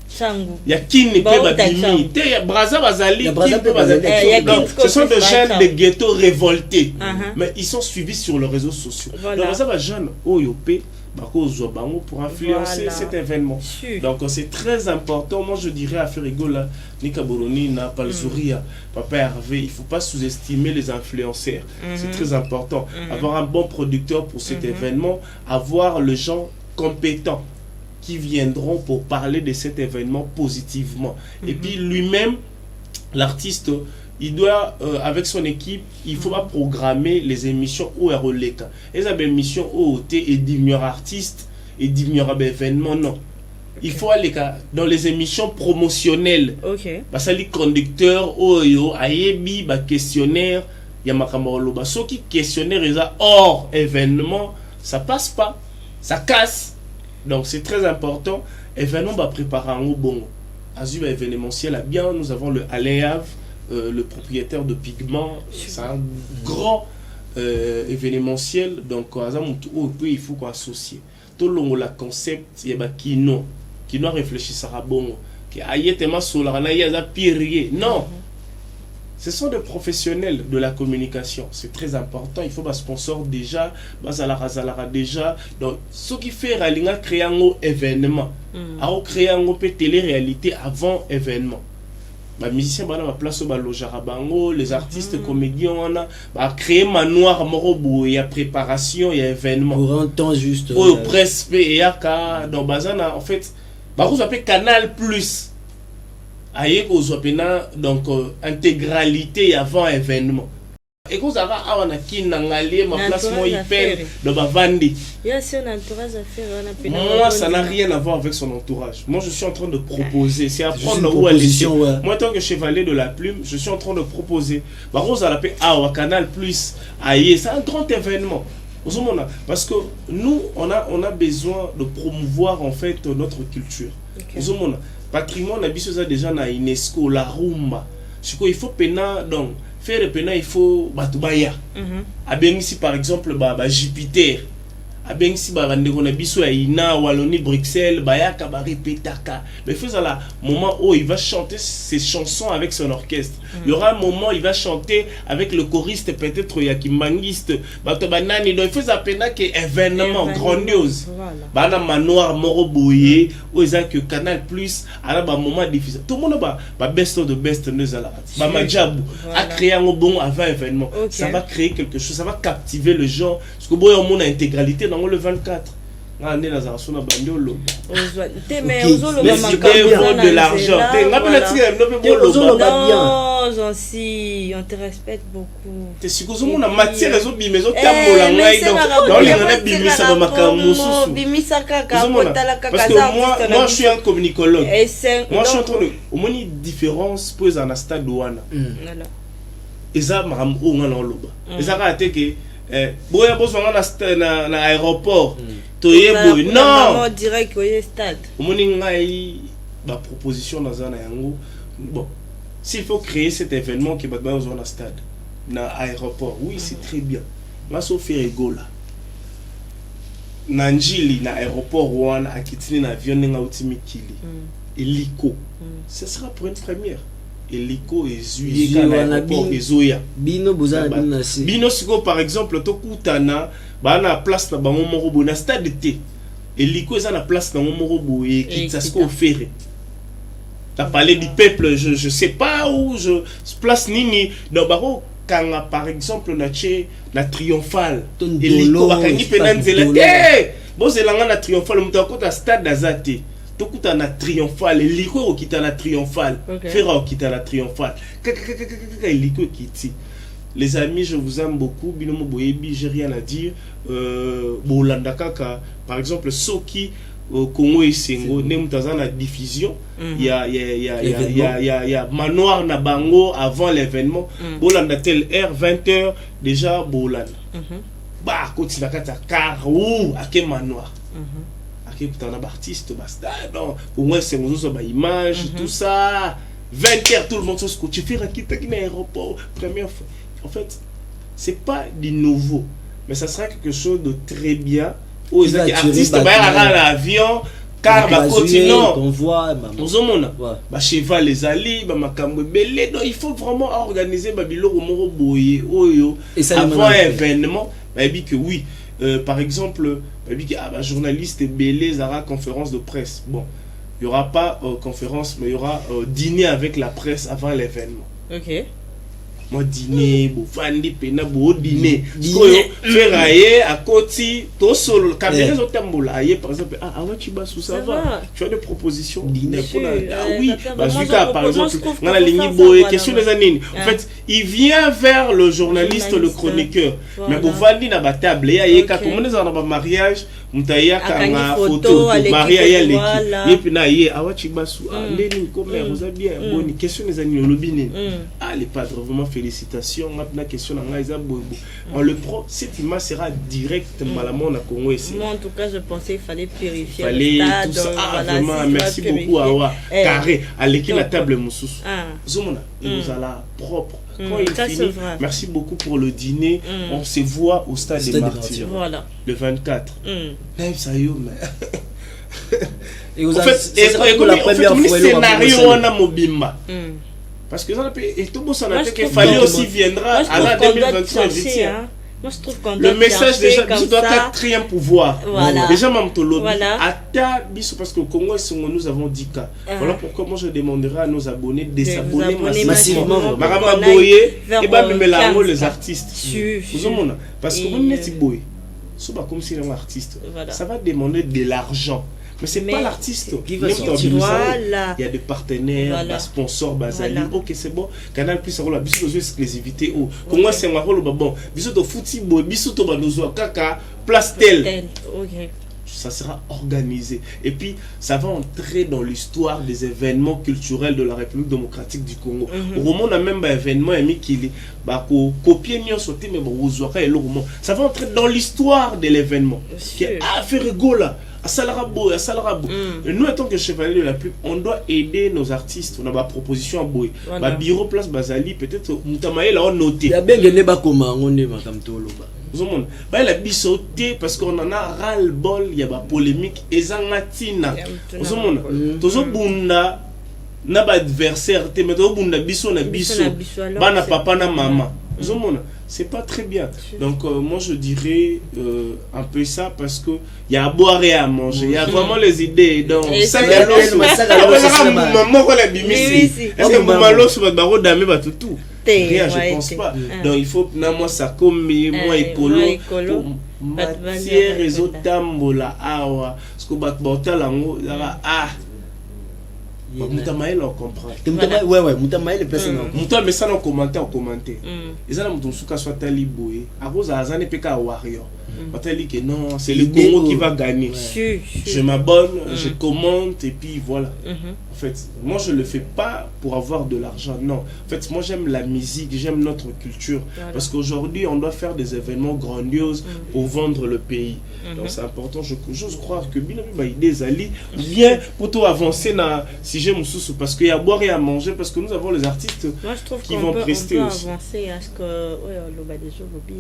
Changu. Il y a qui ne peut pas bimi. Il y a Braza Bazali, ce sont des jeunes de ghetto révoltés. Mais ils sont suivis sur les réseaux sociaux. Donc Braza Bazali, OYOP, pour influencer cet événement. Donc c'est très important. Moi je dirais à Ferigola, Nika Boloni, Palzouria, Papa Hervé, il ne faut pas sous-estimer les influenceurs. C'est très important. Avoir un bon producteur pour cet événement, avoir les gens compétents qui viendront pour parler de cet événement positivement. Et puis lui-même, l'artiste, il doit, avec son équipe, il faut pas programmer les émissions au Roleka. Et les émissions OOT et diminuer artistes et diminuer événements, non. Il faut aller dans les émissions promotionnelles. Parce que les conducteurs, oyo, ayebi, questionnaire, yamakamoloba. Ceux qui questionnaire, ils ont hors événement, ça passe pas, ça casse. Donc c'est très important. Événement va préparer un bon. Azul événementiel bien. Nous avons le Aléav, le propriétaire de Pigment. C'est un grand événementiel. Donc il faut qu'on associe. Tout le monde la concept. Il y a Kino réfléchissera bon. Qui aille tellement sur la pire. Non. Ce sont des professionnels de la communication. C'est très important. Il faut un sponsor déjà. Bazalara déjà. Donc, ce qui fait créer un événement. Créer un télé-réalité avant événement. Les musiciens ont place au Lojarabango, les artistes comédiens ont créé manoir morobo. Il y a préparation, il y a événement. Pour un temps juste. Presse PEAK. Donc, Bazana, en fait, vous appelez Canal Plus. Donc intégralité avant événement et vous avez ma place moi hyper de bavandi. Moi ça n'a rien à voir avec son entourage. Moi je suis en train de proposer, c'est apprendre où aller. Moi tant que chevalier de la plume, je suis en train de proposer Canal Plus, c'est un grand événement. Parce que nous on a besoin de promouvoir en fait notre culture. Patrimoine a déjà na UNESCO la rumba. Il faut donc faire pena il faut batubaya. Ici par exemple Jupiter. Ici ndeko na biso ya ina Wallonie Bruxelles bayaka ba répétaka. Mais il faut ça moment où il va chanter ses chansons avec son orchestre. Il y aura un moment il va chanter avec le choriste peut-être yakimbangiste. Nani donc il faut ça pena que événement grandiose. Bana manoir moroboye ou que Canal Plus à ba moment difficile. Tout le monde ba best of the best nous ala. Ba majabu a créé un bon avant événement. Ça va créer quelque chose, ça va captiver les gens parce que boy on a intégralité dans le 24. Mais de l'argent. Non, j'en suis. On te respecte beaucoup. Parce que moi je suis un communicologue. Moi je suis en train de. Au moins une différence pour un stade douane. Et ça m'a loba. Et ça a été que boya bosanga na aéroport non direct au stade omoni ngai ba proposition dans un yango bon s'il faut créer cet événement qui va dans un stade na aéroport oui c'est très bien ma sofi rigola na njili na aéroport wana akitini na avion nga utimikili eliko ce sera pour une première Eliko et Zuye Ezoya Bino bozana bino si Bino siko par exemple tokutana ba na place na bango morobo na stade T Eliko eza na place na morobo et qui ça sko faire. T'as parlé du peuple, je sais pas où je place nini donc baro kanga par exemple na triomphal Eliko bakangi penanzela bon c'est langa na triomphal mutako ta stade d'Azate. Tout na triomphal, Eliko au kita na triomphal, Ferra au kita na triomphal. Eliko kiti. Les amis, je vous aime beaucoup. Binomo Boyebi, j'ai rien à dire. Bolanda kaka, par exemple, Soki Congo et Sengo, Nemutaza na diffusion. Il y a Manoir na Bango avant l'événement. Bolanda tel R 20h déjà Bolanda. Bah, continue à car ou à quel manoir. remarqué que tu as un artiste, non, pour moi, c'est une image, tout ça. 20h, tout le monde se scotche. Tu fais un aéroport, première fois. En fait, c'est pas du nouveau, mais ça sera quelque chose de très bien. Aux artistes, l'avion, car continent, cheval les alliés, il faut vraiment organiser avant un événement. Que oui, par exemple, journaliste belé, Zara conférence de presse. Bon, il n'y aura pas conférence, mais il y aura dîner avec la presse avant l'événement. Ok. Moi dîner bofandi pena bo dîner faire à côté to solo caméra zo tambola aye par exemple tu vas sous ça va tu as des propositions dîner pour oui Bazuka par exemple dans la ligne boy question des années en fait il vient vers le journaliste le chroniqueur mais bofandi na ba table aye ka comme on est dans un mariage mutaya kanga photo mariage l'équipe et puis na aye tu vas sous leni comme vous avez bien bonne question des années lobine les padres vraiment félicitations. Maintenant, question on le prend, cette image sera directe malamment à Congo ici. Moi, en tout cas, je pensais qu'il fallait purifier. Fallait tout ça. Vraiment, merci beaucoup à Carré, à l'équipe la table Moussous. Zomona, il nous a la propre. Quand il finit, merci beaucoup pour le dîner. On se voit au stade des Martyrs. Voilà. Le 24. Même ça y est, mais. En fait, le scénario, on a Mobimba. Parce que tout le qu'il fallait aussi viendra à la 2023. Moi, je trouve qu'on doit le message déjà doit être très un pouvoir. Voilà. Déjà, parce qu'au Congo, nous avons 10 cas. Voilà pourquoi moi je demanderai à nos abonnés de s'abonner massivement. Marama Boye et même les artistes. Parce que vous n'êtes Boye. Comme si un artiste. Ça va demander de l'argent. Mais c'est pas l'artiste qui va sortir. Voilà. Il y a des partenaires, des sponsors, Bazali. Ok, c'est bon. Canal Plus, ça roule. Bisous aux exclusivités. Comment c'est un rôle bon. Bisous au football. Bisous au Banozo. Kaka. Place tel. Ok. Ça sera organisé. Et puis, ça va entrer dans l'histoire des événements culturels de la République démocratique du Congo. Au moment, on a même un événement qui est copié, mais ça va entrer dans l'histoire de l'événement. Faire rigola. Nous, en tant que chevalier de la pub, on doit aider nos artistes. On a ma proposition à Boy. Ma bureau place Bazali, peut-être Moutamae là on noté. Il y a bien des la bisoté parce qu'on en a ras-le-bol, il y a la polémique et zangatina. Tozo bunda na ba adversaire te mais tozo bunda biso na biso. Bana papa na maman. C'est pas très bien. Donc moi je dirais un peu ça parce que il y a à boire et à manger. Il y a vraiment les idées. Donc ça y a rien, je pense pas. Donc il faut que moi ça comme moi écolo matière et autres tambola awa parce que batbota lango Moutamaël on comprend. Ouais, Moutamaël est personne. Moutamaël mais ça on commenter. Et ça on souka soit taliboé. À cause à Zane PK Warrior. On t'a dit que non, c'est le Congo qui va gagner. Je m'abonne, je commente et puis voilà. En fait, moi je le fais pas pour avoir de l'argent, non. En fait, moi j'aime la musique, j'aime notre culture. Parce qu'aujourd'hui, on doit faire des événements grandioses pour vendre le pays. Donc c'est important, j'ose croire que bien des alliés bien pour tout avancer dans si j'aime sous parce qu'il y a à boire et à manger parce que nous avons les artistes qui vont prester aussi. Moi je trouve qu'on peut avancer à ce que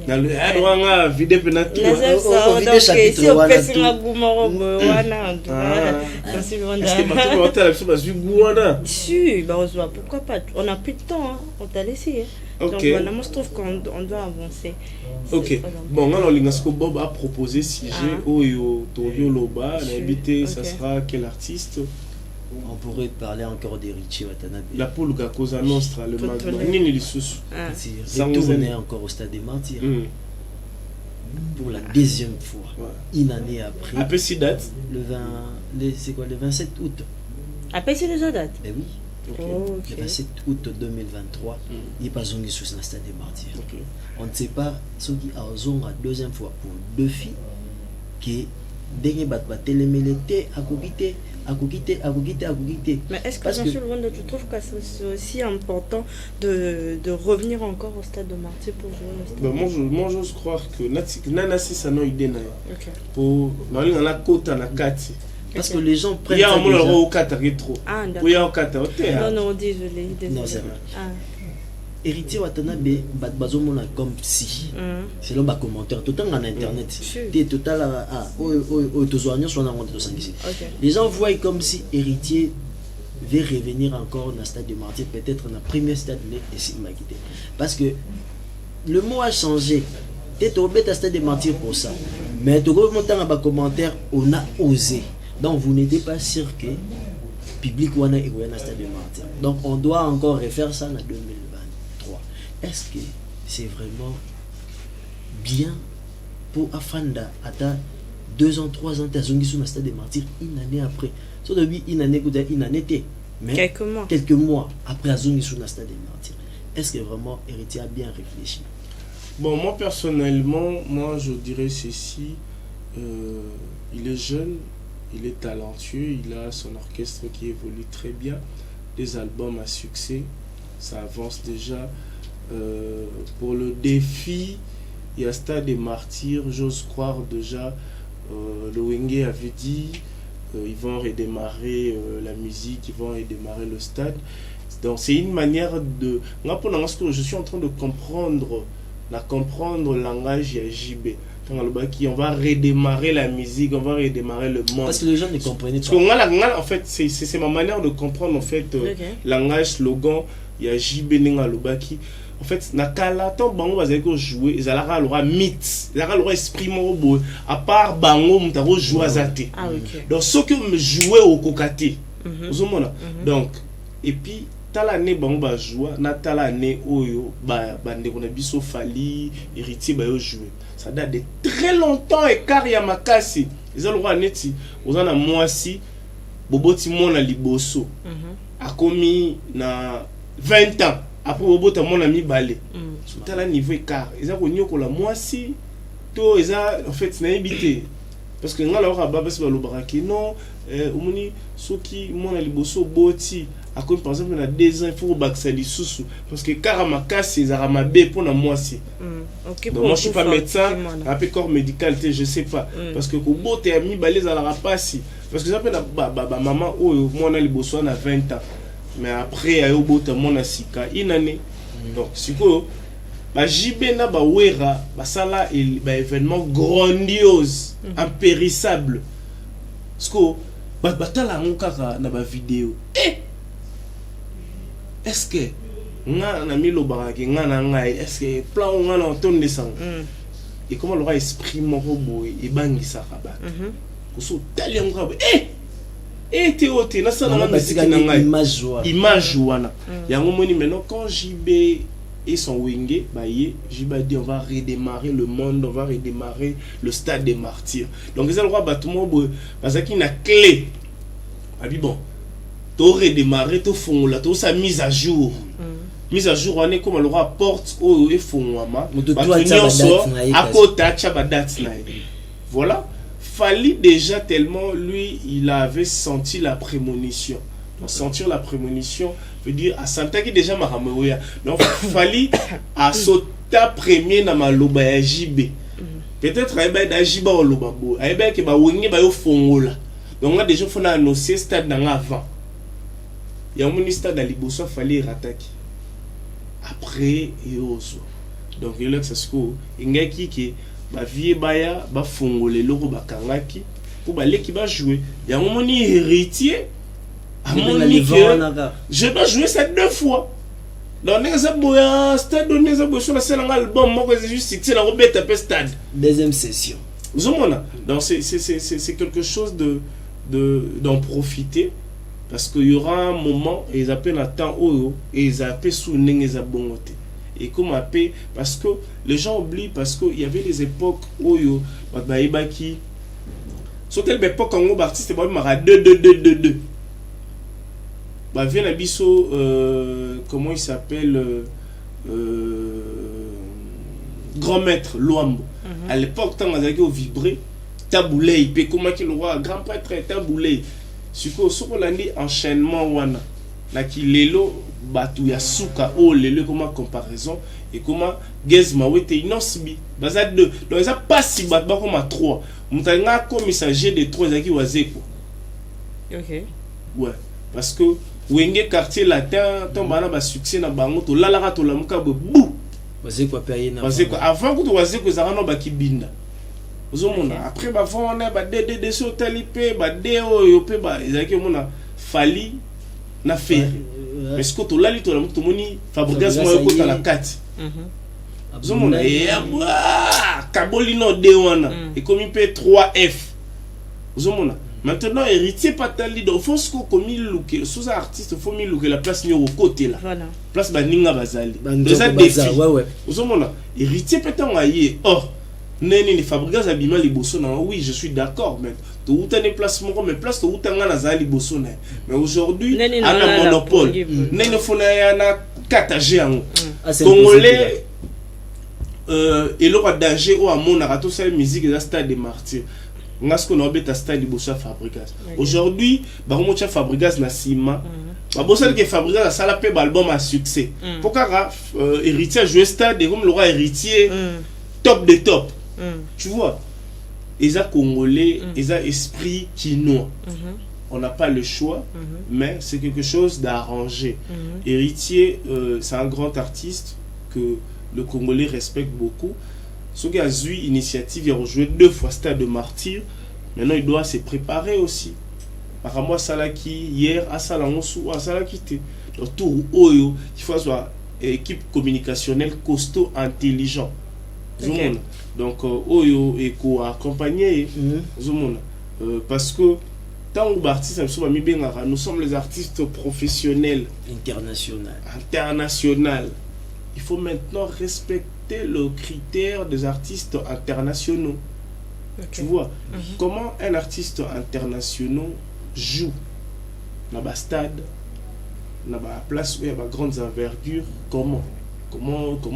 dans le vidéo penalty. Si on fait ça pourquoi pas, on n'a plus de temps, on t'a laissé. Donc voilà, moi je trouve qu'on doit avancer. Ok, bon, on a Bob a proposé sujet Oyo Torio Loba, l'invité, ça sera quel artiste? On pourrait parler encore de Richie Watanabe. La poule Cosa Nostra, le Magnini les sous. Retourner encore au stade des Martyrs. Pour la deuxième fois, une année après. Après si date c'est quoi, le 27 août. Après c'est déjà date. Ben oui. Le 27 août 2023, il n'est pas zongi sous le stade des Martyrs. On ne sait pas ce qui a zongi la deuxième fois pour deux filles qui ndenge bato batelemele te akoki te. Mais est-ce que, Parce Monsieur Luanda, tu trouves que c'est aussi important de revenir encore au stade de Martyr pour jouer le stade? Moi, j'ose croire que Nana si ça n'a idée. Ok. Pour la côte à la carte. Parce que les gens prennent Il y a ça un moment déjà. au 4 rétro. Ah, Il y a d'accord. un 4 Non, non, désolé. Non, c'est vrai. Ah. Héritier Watanabe bazomona comme si selon ba commentaire tout en internet t'es total les gens voient comme si Héritier veut revenir encore dans le stade de Martyr, peut-être dans le premier stade de parce que le mot a changé. Peut-être au stade de Martyr pour ça, mais tout le monde dans les commentaires on a osé, donc vous n'êtes pas sûr que public wana est dans le stade de Martyr, donc on doit encore refaire ça en 2023. Est-ce que c'est vraiment bien pour Afanda à 2 ans, 3 ans, tu as sur le stade de Martyr une année après? So depuis une année, mais quelques mois après Azungi sur le stade de Martyr. Est-ce que vraiment Héritier a bien réfléchi? Bon, moi personnellement, je dirais ceci. Il est jeune, il est talentueux, il a son orchestre qui évolue très bien, des albums à succès, ça avance déjà. Pour le défi, il y a Stade des Martyrs, j'ose croire déjà, le Wenge avait dit, ils vont redémarrer la musique, ils vont redémarrer le stade. Donc c'est une manière de... Moi, pendant ce que je suis en train de comprendre le langage JB. On va redémarrer la musique, on va redémarrer le monde. Parce que les gens ne comprenaient pas. Parce que en fait, c'est ma manière de comprendre en fait, langage, slogan, il y a JB Nengalobaki. En fait, nakala tant bango bazeko jouer, ils allaient leur mythe, ils allaient leur esprit morobo. À part bango, mutaro jouer azate. Ah ok. Donc ceux qui me jouer au kokate, vous voyez. Donc et puis l'année bango ba jouer, na l'année oyo ba ndeko na biso Fali, Héritier ba yo jouer. Ça date de très longtemps et car ya makasi. Ils allaient leur neti, aux ana moisi, boboti mona liboso. A commis na 20 ans. Après bobota mon ami balé tout à la niveau écart ils ont connu que la moisi to ils en fait n'a évité parce que ngala ora ba basi ba lo baraki non omoni soki mon liboso boti a comme par exemple na 2 ans il faut baxer les sous parce que karamakasi ils a mabe pour na moisi. OK, donc moi je suis pas médecin après corps médical je sais pas parce que ko bote ami balé za la rapasi parce que ça peut ba maman o mon liboso na 20 ans. Mais après, il y a eu sika une année. Donc, si vous JB na ba wera, ça événement grandiose, impérissable. Parce que batala ngokaka na ba vidéo. Est-ce que nga na mi lo baraki nga na ngai est-ce que plan nga na ton descend. Et comment l'aura esprit moko boy et bangisa kaba. Ko tali ngaba et théoté na ça na image wana yango moni maintenant quand JB et son Wenge baye JB dit on va redémarrer le monde, on va redémarrer le stade des Martyrs. Donc ça le roi batumo parce qu'il na clé abi bon to redémarrer to fongola to sa mise à jour on est comme le roi porte au et fongwama à côté cha date na voilà. Fali déjà tellement, lui, il avait senti la prémonition. Donc, sentir la prémonition veut dire, à Santa qui déjà m'a ramoué. Donc, Fali a sauté premier dans ma loba ya JB. Peut-être qu'il y a JB au loba. Il y a des wenge ba yo fongola. Donc, on a déjà fait annoncer stade dans avant. Il y a un stade à Liboso, Fali rataki. Après, il y a aussi. Donc, il y a qui ba vie baya ba fongole loko bakangaki pour ba leki ba jouer ya moni Héritier a moni que je dois jouer ça 2 fois donc neza boya stade neza boya sur la scène album moko juste c'est la robeta pe stade deuxième session zomona donc c'est quelque chose d'en profiter parce qu'il y aura un moment et ils appellent à temps oyo et ils appellent sous nengeza bongote. Et comme appelé parce que les gens oublient parce qu'il y avait des époques où qui sur quelle époque en gros artiste bah 2 bah vient la biso comment il s'appelle grand maître Luambo à l'époque tant on a vibré taboulé pe comment qu'il roi grand prêtre taboulé siko soko landi enchaînement wana na kilelo batu ya suka o lelo comme comparaison et comment gezma wete inosbi baza 2 donc ça pas si bat ba comme 3 mutanga comme messager de 3 zaki wazeko. OK. Ouais, parce que wenge quartier latin tombana ba succès na bango to lalaka to lamuka bou wazeko paye na wazeko avant que to wazeko zaka ba kibinda ozomona après ba vona ba DDD so talipe ba deo yo pe ba ezaki mona fali na fer parce que to lali to lamuka to moni Fabregas mo ko ta la 4 ozomona e kaboli no de wana et comme il peut 3F ozomona. Maintenant, héritier patali donc faut ce qu'on look sous artiste faut mi look la place ni au côté là. Voilà. Place baninga bazali. Déjà défi. Ouais. Ozomona héritier pétant aye. Oh, neni ni Fabregas abima liboso na oui, je suis d'accord mais to utane place moko mais place to utanga na zali liboso na. Mais aujourd'hui, à la monopole. Neni fona ya na 4G en. Congolais et le danger au amona rato sa musique de stade des martyrs. Ngasko na obeta style liboso Fabregas. Aujourd'hui, baromo cha Fabregas na sima. Babosa que Fabregas a sala pe album à succès. Pourquoi héritier jouer stade et comme le roi héritier top de top. Tu vois? Ils a congolais, ils a esprit chinois. On n'a pas le choix, mais c'est quelque chose d'arrangé. Héritier, c'est un grand artiste que le Congolais respecte beaucoup. Ce qui a eu l'initiative, il a rejoué 2 fois Stade de Martyr. Maintenant, il doit se préparer aussi. Par rapport à Salaki, hier, à Salangosu, à Salaki, donc tout Oyo, il faut avoir une équipe communicationnelle costaud, intelligent. Okay. Donc, Oyo et co accompagner, parce que tant que artistes, nous sommes les artistes professionnels. International. Il faut maintenant respecter le critère des artistes internationaux. Okay. Tu vois, comment un artiste international joue dans le stade, dans la place où il y a de grandes envergures, comment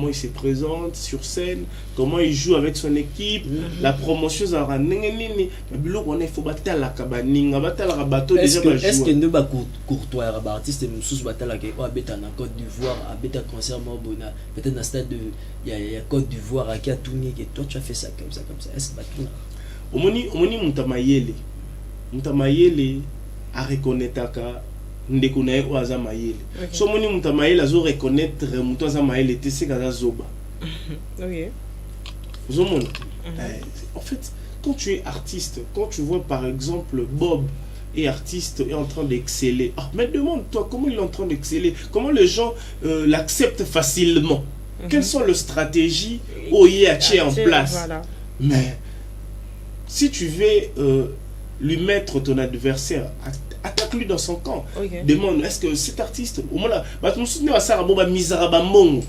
il se présente sur scène, comment il joue avec son équipe, la promotion il faut battre la cabane, battre la bateau déjà. Est-ce que nous ba courtois artiste nous sous battre la Côte d'Ivoire, à bêta concert Mobona, peut-être dans stade il y a Côte d'Ivoire à Katouni que toi tu as fait ça comme ça. Est-ce que battu omoni mutamayele a reconnaître ndeko na yo aza mayele. So moni mutamayele azo reconnaître muto aza mayele te se kaza zoba. OK. Zomona. En fait, quand tu es artiste, quand tu vois par exemple Bob est artiste et en train d'exceller. Mais demande-toi comment il est en train d'exceller, comment les gens l'acceptent facilement. Quelles sont les stratégies OIH en place. Voilà. Mais si tu veux lui mettre ton adversaire, attaque-lui dans son camp. Okay. Demande, est-ce que cet artiste, au moins là, tu me souviens à ça, misérable mongo.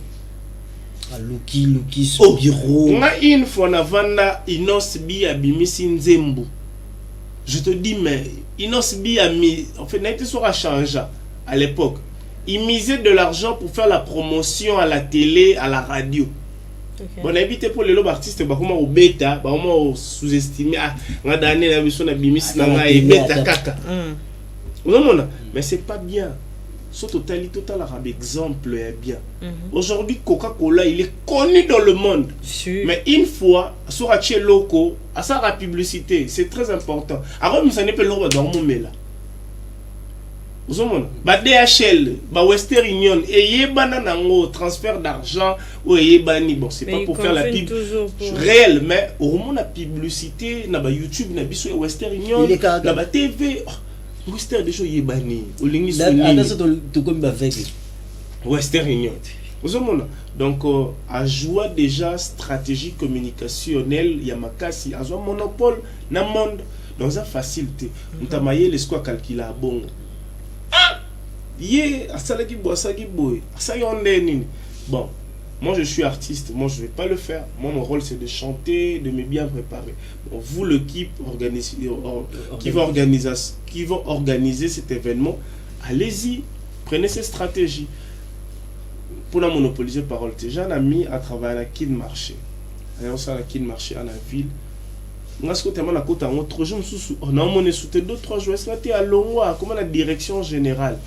Luki, son bureau. On a une fois, on a vanda Inos Bi à Bimisi Nzembo. Je te dis, mais Inos Bi a mis, en fait, n'a été sur à changer à l'époque. Il misait de l'argent pour faire la promotion à la télé, à la radio. Okay. Bon, évité pour les artistes, comment au bêta, comment sous-estimé, on a donné la mission à Bimisi et bêta caca. Mais c'est pas bien. Ce total arabe exemple est bien. Aujourd'hui, Coca-Cola, il est connu dans le monde. Mais une fois, sur Haché Loco, à sa publicité, c'est très important. Alors, nous avons pas le dans mon mail. Vous avez DHL, Western Union, et nango transfert d'argent, ou bon, c'est pas pour faire la pub réelle, mais au moment la publicité, na YouTube, na biso Western Union, na TV. Western déjà yebani Western Union. Donc à jouer déjà stratégie communicationnelle Yamakasi a joué monopole na monde dans une facilité. Mutamaye les quoi calculer bon. Yé asalaki boisaki boy. Asaki ondeni. Bon, moi je suis artiste, moi je vais pas le faire. Moi mon rôle c'est de chanter, de me bien préparer. Bon, vous l'équipe qui va organiser cet événement, allez-y, prenez ces stratégies. Pour la monopoliser parole, j'ai un ami à travailler à la Kin Marché. Alors ça à la Kin Marché à la ville. nga siko tellement na kota ngo 3 jours sous on a monné sous 2-3 jours est-ce que tu à longwa comment la direction générale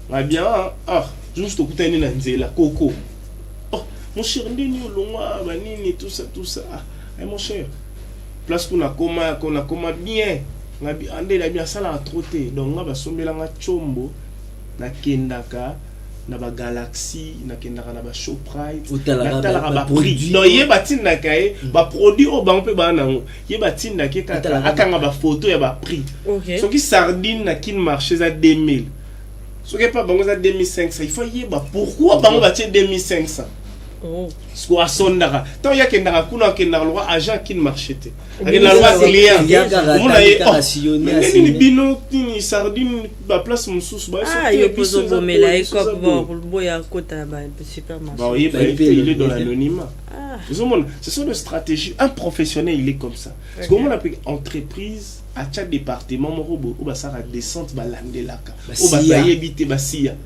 nga bien je me suis écouté ni na nzela koko oh mon cher ndini longwa banini tout ça mon cher place qu'on a coma bien nga bi ande la bien ça la trotter donc nga ba sombela nga chombo na kendaka na ba galaxy na kendaka na ba Shoprite na tala ba prix no ye batinda kae ba produit au banque pe ba nango ye batinda ke kaka akanga ba photo ya ba prix so ki sardine na kin marché za 2000 so ke pas bango za 2500 il faut ye ba pourquoi bango ba tie 2500 ce qu'on a sondara tant ya kendaka kuna kendaka lo agent kin marché te akena lo client ni bino ni sardine ba place mususu ba yo pozo bomela iko boya kota ba supermarché bah oui il est dans l'anonymat ce sont des stratégies. Un professionnel il est comme ça parce que on appelle entreprise à chaque département mon robot ou ba ça la descente ba landelaka ou ba yebite ba sia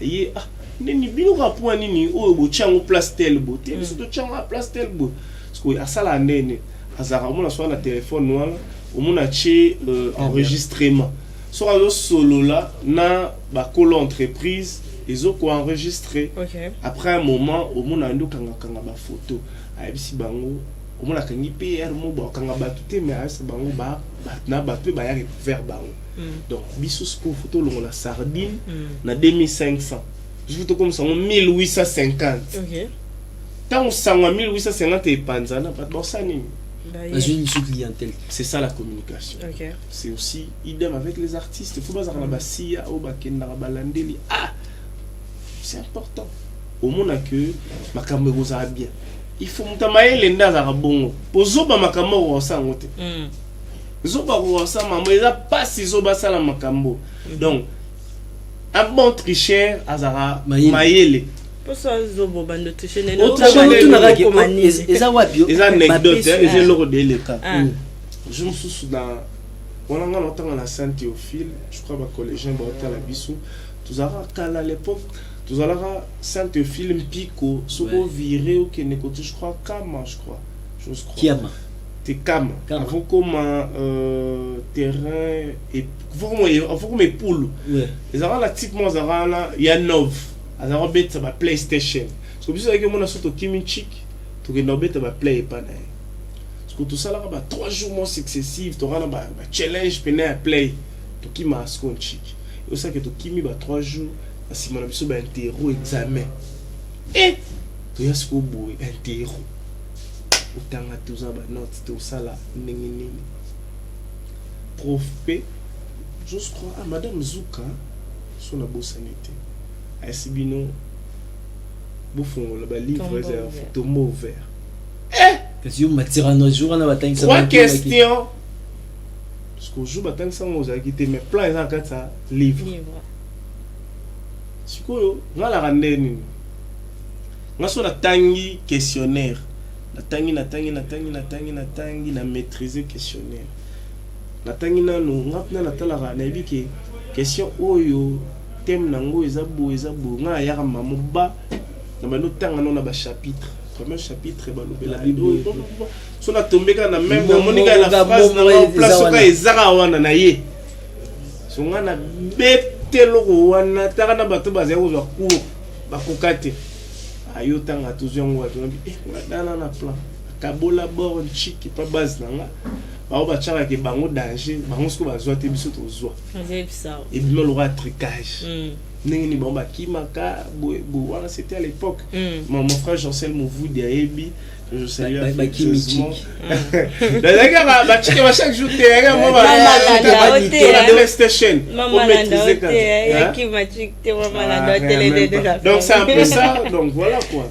ye nini bino ka point nini o bo chango place tel beauté biso to chango place tel beau parce que asala ndene azara mo na so na téléphone noir o mo na chi enregistrement so azo solo là na ba colo entreprise ils ont quoi enregistrer après un moment au mo na ndo kanga ba photo ayebisi bango o mo na kangi PR mo ba kanga ba tuté mais ayebisi bango ba na ba pe ba ya recouvert bango donc biso ko photo longo la sardine na 2500 je vous te comme ça 1850 tant on s'en 1850 et panzana pas bon ça ni une sous-clientèle c'est ça la communication c'est aussi idem avec les artistes il faut pas avoir la basia au bakenda balandeli c'est important au monde que makambo goza bien il faut mutamaye lenda za bongo pozoba makambo ko sangote zoba ko sa maman eza pas si zoba sala makambo donc un bon tricheur azara mayele pour ça zobo bando tricher nene eza wapi eza anecdote eza loro de l'état je me souviens dans on a longtemps à Saint Théophile je crois ba collégien ba hôtel à Bissou tous ara kala à l'époque tous ara Saint Théophile Mpiko soko viré au Keneko je crois Kama je crois Kiama Kama avant comme terrain et faut comme poule les ara la type moi ara là il y a 9 azara bête ba PlayStation parce que biso avec mon asoto Kimichik to ke no bête ba play pas na parce que tout ça là ba 3 jours moins successifs to rana ba challenge pene à play to ki ma skonchik et ça que to kimi ba 3 jours asi mon biso ba interro examen et to yasko boy interro utanga tuza ba note to ça là nini prof P je crois à madame Zuka sur la bosanité Asibino bouffon le livre réserve tombeau vert parce que matira no jour na batang ça trois questions parce que jour batang ça mo za quitté mais plan eza ka ça livre sikoyo ngala randeni ngaso na tangi questionnaire na tangi na maîtriser questionnaire na tangi na no ngapna na tala na biki question oyo thème nango ezabo nga ya mamu ba na bano tanga na ba chapitre premier chapitre ba lobela bible so na tombeka na même monika la phrase na place ka ezaka wana na ye so nga na betelo wana taka na bato bazaya kozwa cours bakokate ayo tanga tuzongo wato ngadana na plan kabola bord chiki pa base nanga ba ba chaka ke bango danger bango sko bazwa te biso tozwa et bien le trucage nini bomba kimaka bo wana c'était à l'époque mon frère Jean-Cel Mouvou d'Aebi je salue affectueusement d'ailleurs ba chika ba chaque jour terrain moi ba PlayStation pour maîtriser quand donc c'est un peu ça donc voilà quoi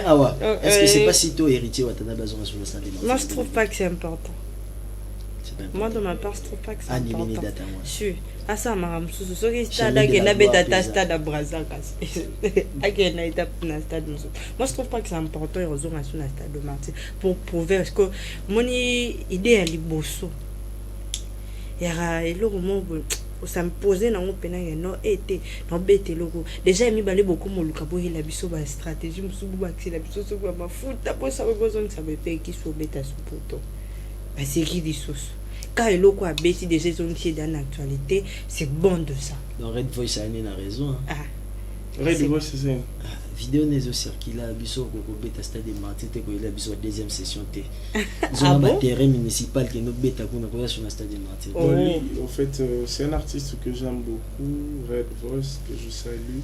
awa est-ce que c'est pas sitôt héritier wa tata bazonga sur le salé moi je trouve pas que c'est important. Moi de ma part je trouve pas que c'est important. Si asa maram susu soki stade agena beta stade à Brazzaville agena ita na stade musu. Moi je trouve pas que c'est important et raison à sur stade de Martyrs pour prouver parce que moni idée à liboso yara eloko mo ça me posait na ngopena no été no bete loko déjà mi balé beaucoup moluka bo la biso ba stratégie musu bu ba la biso so ba mafuta po ça besoin que ça me paye qui soit beta sous poto c'est qui dit sauce. Quand il a quoi bêti des gens qui sont dans l'actualité, c'est bon de ça. Dans Red Voice, ça a raison. Ah. Red Voice, c'est ça. Vidéo n'est aussi qu'il a biso ko beta stade de Martin te ko il a biso deuxième session te. Ils Ah ont bon? un terrain municipal qui nous beta ko na sur le stade de Martin. Oh. Lui, en fait, c'est un artiste que j'aime beaucoup, Red Voice, que je salue,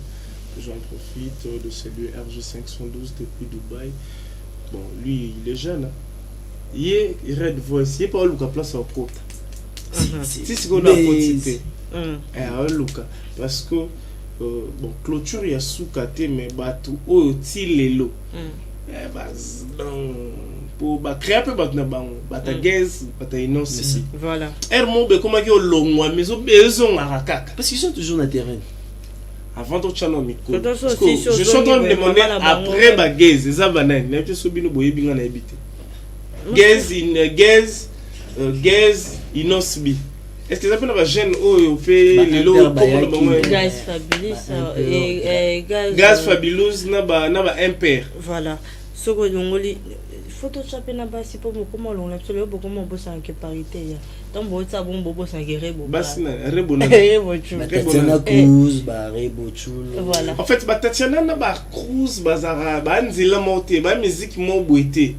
que j'en profite de saluer RG512 depuis Dubaï. Bon, lui, il est jeune. Hein. Il est Red Voice, il n'est pas au Luka place au propre. Si c'est qu'on a quantité. Et Luka, parce que bon, clôture il y a sous-caté, mais batou, oh, tilelo. Pour créer un peu bata gaz, bata innocence. Voilà. Hermo, comment il y a long, mais au besoin à rakaka. Parce qu'ils sont toujours dans le terrain. Avant de chano miko. Je suis en train de demander après ma gaz, les abanènes, n'est pas sûr bino boye binga na habité. Gaz inosbi. Est-ce que ça peut avoir jeune au fait les lots Gaz Fabulous Gaz Fabulous na ba impair. Voilà. Ce que l'on Photoshop na ba si pour comment l'on absolument beaucoup mon boss en parité ya. Donc bon ça bon boss en guerre bon. Bas na rebona. Tatiana Cruz ba rebochul. Voilà. En fait Tatiana na ba Cruz bazara ba nzela monter ba musique mo boité.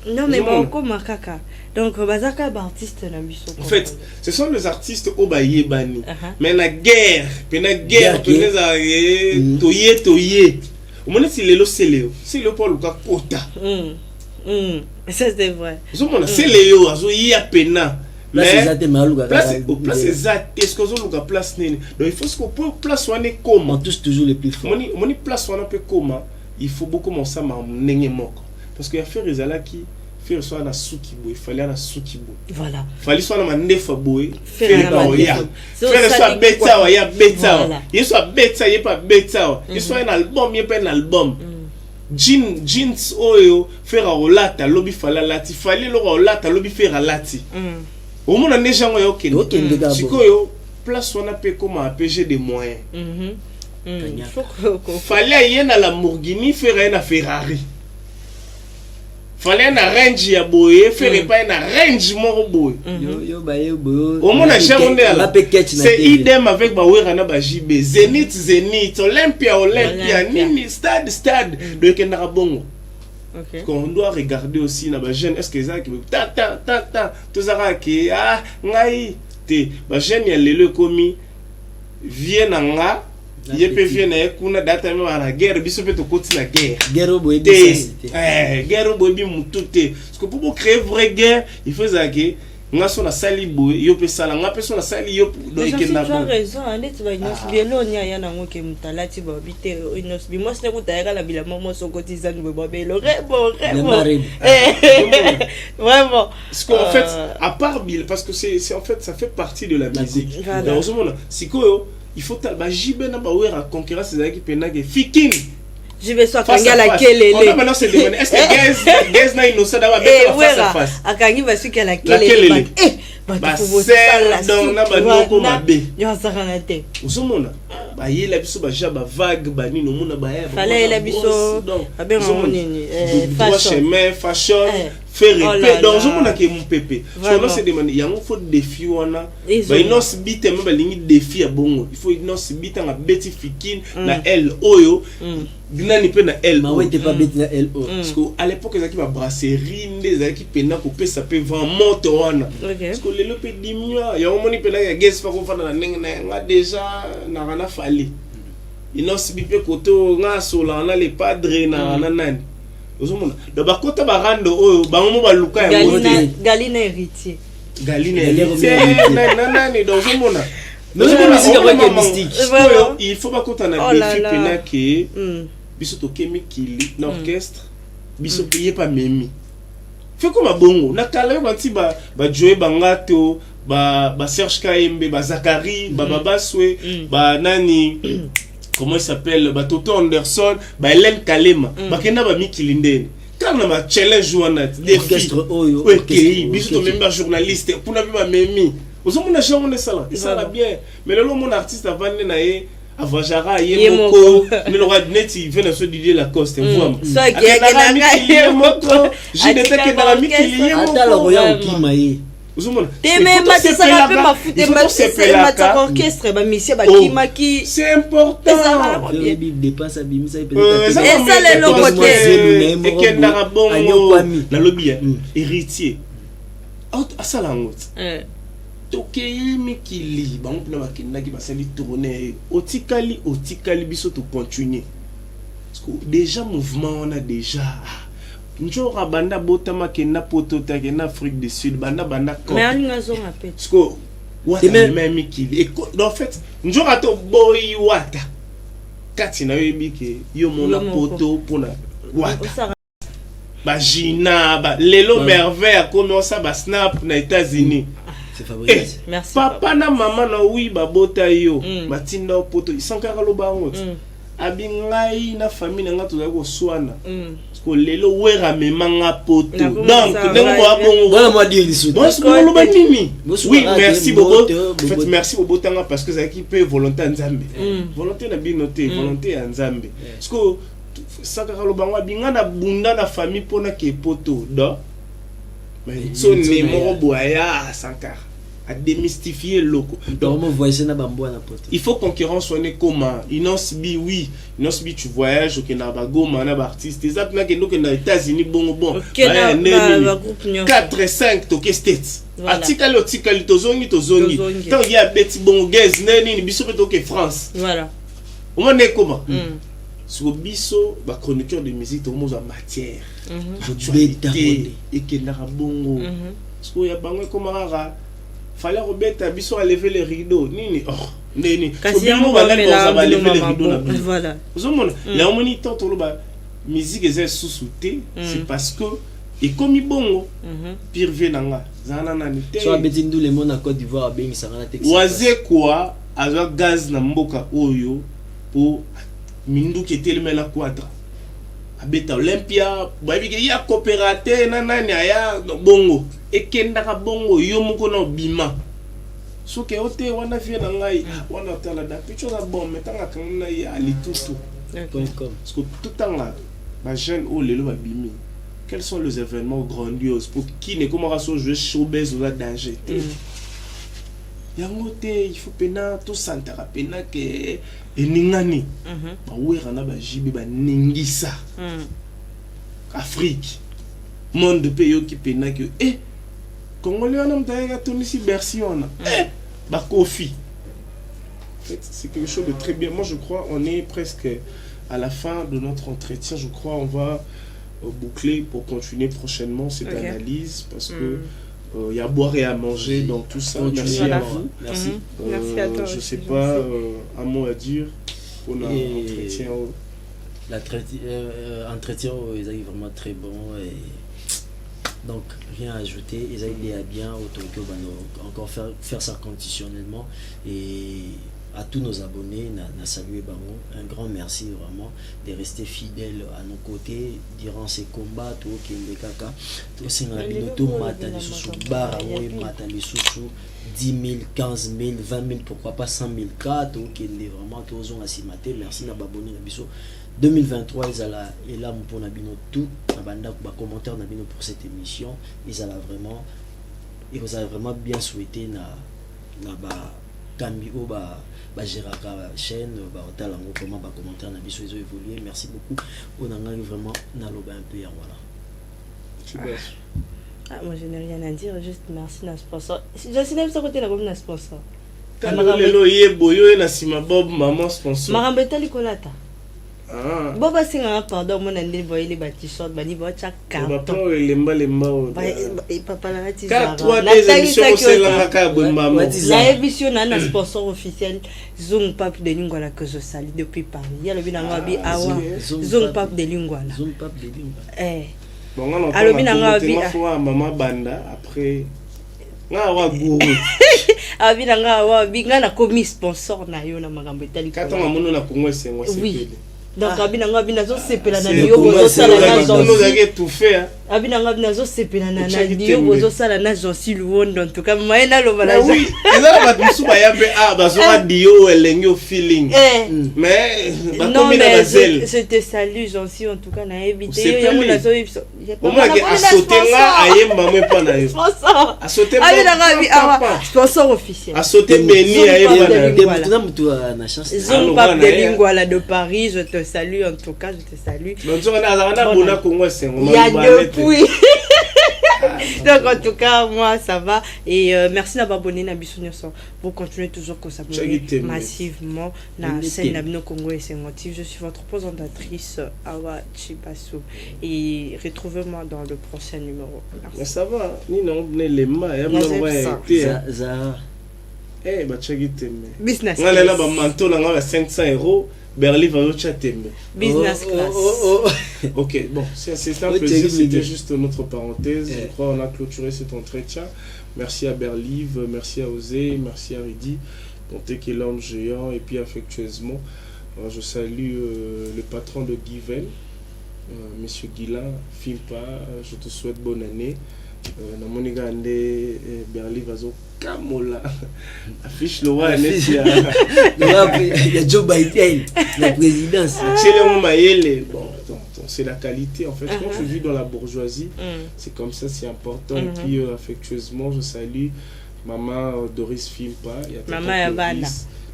Non mais bon comme kaka. Donc bazaka ba artiste na biso. En fait, ce sont les artistes au baye bani. Mais la guerre, peneza toye. Au moins si Lélo c'est Léo. C'est le Paul Luka Kota. Ça c'est vrai. C'est Léo, azo ya pena. Mais place exact. Est-ce que vous avez place nene? Donc il faut que pour place on est comment. On touche toujours les plus forts. Moni place on peut comment. Il faut beaucoup mon ça ma nenge moko. Parce qu'il y a fait Rezala qui faire soit na suki boy, fallait na suki boy. Voilà. Fallait soit na nefa boy, faire na oya. Faire soit beta oya beta. Il soit beta, il pas beta. Il soit un album, il pas un album. Jeans oyo faire olata lobby fallait lati, fallait lo olata lobby faire lati. Au moins on est gens oyo OK. Sikoyo place on a peu comment apéger des moyens. Fallait y en a Lamborghini faire un Ferrari. Fallait un range ya boye faire pas un range moko boye. Yo baye boyo. Au moins jamais c'est idem avec Bawera na ba JB Zenith Olympia nini stade donc na bongo. OK. On doit regarder aussi na ba jeune est-ce que ça qui ta tout ça qui ngai te ba jeune ya lelo komi vient nga yepe vient na kuna data me na guerre biso pe to koti na guerre. Guerre boy bi guerre boy bi mututé parce que pour créer vraie guerre il faut ça que nga so na sali boy yo pe sala nga pe so na sali yo do ikenda bon. Tu as raison, ndeti ba inos bielo nya ya na ngoke mutalati ba bité inos bi moi c'est ko taera la bila mo so cotisane ba belo rebo. Vraiment. Parce qu'en fait à part parce que c'est en fait ça fait partie de la musique. Dans ce moment sikoyo il faut ba jibe na ba wera concurrence za ki pena ke fikin. Je vais soit kanga la kelele. On maintenant c'est demander est-ce que gaz na innocent d'avoir mettre face à face. Akangi va su la kelele. Ba c'est donc na ba noko mabe. Yo sakana te. Uzomona ba yela biso ba jaba vague ba nino mona ba ya. Fallait la biso. Abe nini fashion faire épée donc je mona ke mon pépé so no se demande ya mo faut défi wana ba inos bite me ba lingi défi ya bongo il faut inos bite nga beti fikin na L oyo gnani pe na L ma wete pas beti na L parce que à l'époque ezaki ba brasserie ndeza ki pena ko pesa pe vent moto wana parce que lelo pe dimia ya moni pe na ya guest fa ko fana na ndenge na nga déjà na rana fali inos bite koto nga sola na les padres na nani ozomona do bakota barando oyo bango ba luka ya mote Galina héritier nani do ozomona il faut bakota na défi pena ke biso to kemikili na orchestre biso payer pas memi fait comme bongo na kala ba ti ba jouer bangato ba Serge Kaembe ba Zakari ba Babaswe ba nani comment il s'appelle Toto Anderson Hélène Kalema bakenda ba mikilindene quand na challenge wana défi OK biso to même journaliste pour na ba memi ozomona chambre de salon ça va bien mais le mon artiste avant na ye avajara ye moko ne lora net il vient se dire la coste voix so ke moko je détecte dans la miki ye moko ata la roya okima ye uzumona teme matisaka pe mafute mataka orchestre bamisie bakimaki c'est important dépense abimisa esa lelo kote ekendaka bongo nalobi héritier asala ngo tokeye mikili bango mpena bakendaki basali tourne otikali biso to continuer parce que déjà mouvement on a déjà njora banda botama kenda poto ta kenda Afrique du Sud banda mais alinga zonga pe parce que wata même mikili et en fait njora to boy wata kati na yebi ke yo mona poto pona wata ba Gina ba lelo merveille comme ça ba snap na États-Unis. Merci papa na maman na oui ba bota yo batinda poto isankaka lo bango abingai na famille nga to ko swana ko lelo wera memanga poto donc ndengo abongo voilà moi dire lisu donc lo ba nini oui merci beaucoup en fait merci beaucoup tanga parce que ça qui peut volonté nzambe volonté na binoté volonté ya nzambe parce que sakaka lo bango abinga na bunda na famille pona ke poto do mais so ne mo boya sankara à démystifier loco. Donc il faut concurrence on est comment inosbi oui inosbi tu voyages au Canada goma na artiste des apna que nous que dans États-Unis bon 4 5 to States atikali tozongi tant il y a beti bon gaz nani biso to que France voilà on est comment sur biso ba chroniqueur de musique to mo en matière et que na bongo parce que ya bango comment rara fallait remettre biso à lever les rideaux nini nini kasi on va lever les rideaux voilà vous avez la harmonie tant to ba musique est sous-souté c'est parce que et comme bongo pire venanga zana nani te so abetindu le monde à Côte d'Ivoire bengi sangana texte waze quoi avec gaz na mboka oyo pour mindu qui était le mela quadra abeta Olympia babi ke ya coopérateur na nani aya bongo ekendaka bongo yo moko na bima soke ote wana vie na ngai wana tala da picho na bon metanga kana ya litutu comme parce que tout temps ma jeune o lelo ba bimi quels sont les événements grandioses pour qui ne comment jouer showbiz ou la danger yango te il faut pena to santara pena ke eningani ba wera na ba jibi ba ningisa Afrique monde de pays qui pena que congolais on a mtaga tonisi Bercy on ba Kofi en fait c'est quelque chose de très bien. Moi je crois on est presque à la fin de notre entretien. Je crois on va boucler pour continuer prochainement cette analyse parce que il y a à boire et à manger dans tout ça. Merci à vous. Merci. Merci à toi. Je sais pas un mot à dire pour l'entretien. L'entretien ils ont vraiment très bon et donc rien à ajouter. Ils ont été bien autant que encore faire ça conditionnellement et à tous nos abonnés, na salué Bango, un grand merci vraiment de rester fidèles à nos côtés durant ces combats. Tout qui est kaka, tout c'est un binoto mata les sous bar, mata les sous 10 000, 15 000, 20 000, pourquoi pas 100 000 cas. Tout qui est vraiment tous ont assimaté. Merci na baboni na biso. 2023 ils alla et là pour na bino tout na banda ba commentaire na bino pour cette émission. Ils alla vraiment bien souhaité na ba Kambi o ba géraka chaîne ba hôtel en comment ba commentaire na biso ils ont évolué. Merci beaucoup. On a vraiment na loba un peu voilà. Moi je n'ai rien à dire, juste merci na sponsor. Je suis même sur côté la comme na sponsor. Lelo ye boyo na sima bob maman sponsor. Marambetali kolata. Boba singa pardon mon andi boyeli ba t-shirt bani ba cha carton. Papa lemba papa la ti zara. 4 des émissions c'est la ka maman. La émission na sponsor officiel Zoom Pape de Lingwala que je salue depuis Paris. Ya lobi na ngabi awa Zoom Pape de Lingwala. Zoom Pape de Lingwala. Bon on a lobi na ngabi maman banda après nga wa guru. Abi na ngawa bi nga na komi sponsor na yo na makambo etali. Katonga mono na Congo c'est moi c'est. Oui. donc abinanga binazo sepela na C'est dio bozo sala na on zonsi nous a tout fait hein. abinanga binazo sepela na Etiaki dio Tembe. bozo sala na zonsi luondo en tout cas maena lo Ah bala oui, et là ba bisu ba yabe bazora dio elengo feeling. Mais non mais je te salue zonsi en tout cas na ebité yo yango nazo au moins que a sauté là ayemba moi pas na yo. A sauté sponsor officiel. A sauté Beni ayemba na yo. Maintenant mutu na chance. Zone Pape de Lingwala de Paris, je te salue en tout cas, je te salue. Donc on a bona Congo c'est il y a depuis. Donc en tout cas moi ça va et merci d'avoir abonné na Bisonyoso. Vous continuez toujours comme ça massivement na scène Nabino Congo et Sengotif. Je suis votre présentatrice Awa Chibasso et retrouvez-moi dans le prochain numéro. Merci. Ça va, ni non les mains, il y a besoin Zara. Eh bah Tchagi Tembe. Business. On a là ba manteau là 500 €. Berlin va au Tembe. Business class. Ok, bon, c'est un plaisir, c'était juste notre parenthèse. Je crois qu'on a clôturé cet entretien. Merci à Berliv, merci à Osé, merci à Ridi, Ponté qui est l'homme géant, et puis affectueusement, je salue le patron de Given, Monsieur Guilain, Fimpa, je te souhaite bonne année. Namonigande Berliv Azo Kamola affiche le roi il y a Joe Biden la présidence c'est le Mayele bon c'est la qualité en fait quand tu vis dans la bourgeoisie c'est comme ça c'est important et puis affectueusement je salue maman Doris Fimpa maman Yabana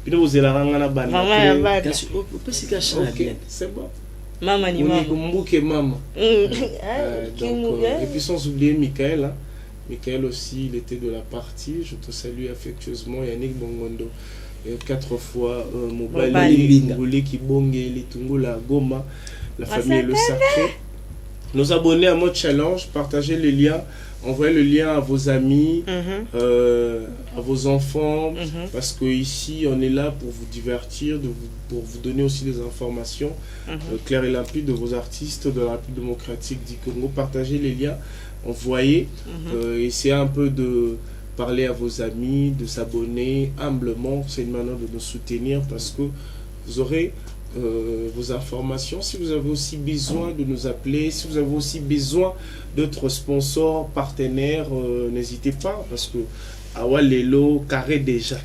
puis vous allez la rangana bana maman Yabana c'est bon maman ni maman maman donc, et puis sans oublier Michael hein. Michael aussi, il était de la partie. Je te salue affectueusement. Yannick Bongondo. 4 fois Mobali, Ngolé Kibonge, Litungo, la Goma, la famille Le Sacré. Nos abonnés à Mode Challenge, partagez le lien, envoyez le lien à vos amis, à vos enfants, parce que ici on est là pour vous divertir, pour vous donner aussi des informations claires et limpides de vos artistes de la République démocratique du Congo. Partagez les liens. Envoyez, essayez un peu de parler à vos amis, de s'abonner humblement. C'est une manière de nous soutenir parce que vous aurez vos informations. Si vous avez aussi besoin de nous appeler, si vous avez aussi besoin d'autres sponsors, partenaires, n'hésitez pas parce que Awa Lelo carré déjà.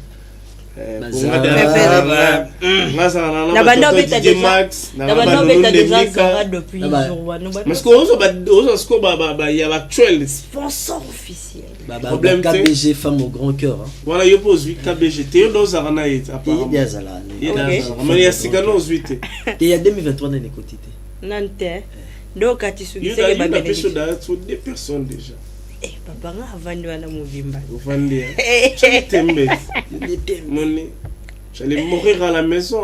Sponsor officiel. KBG femme au grand cœur. Voilà, il pose 8 KBG. Tu es dans Zarana apparemment. Il y a 2023 dans les côtés. Nante. Donc à tissu il y a des personnes déjà. Eh papa nga avandi wana muvimba. Uvandi. J'allais mourir à la maison.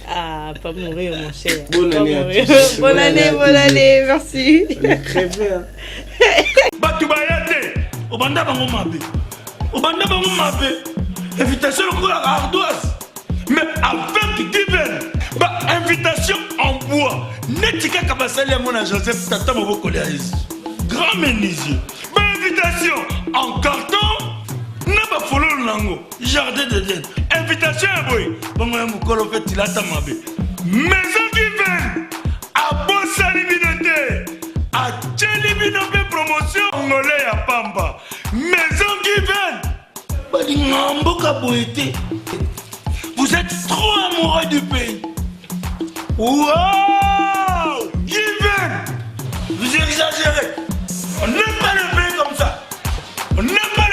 Ah, pas mourir mon cher. Bonne année à tous. Bonne année, merci. J'allais crever. Batu bayate, obanda bango mabe. Obanda bango mabe. Invitation au la ardoise. Mais avec Given, bah invitation en bois. Netika kabasali à mon Joseph Tata Moboko Léaïs. Grand menuisier. Bah invitation en carton. N'a pas follow nango. Jardin de Dieu. Invitation à boy. Bon moi mon colo fait il a ta mabe. Maison Given. À Bossa Libinoté. À Tchelibinoté promotion. Angolais à Pamba. Maison Given. Badi Namboka Boété. Vous êtes trop amoureux du pays. Wow! Given! Vous exagérez. On n'aime pas le pays comme ça. On n'aime pas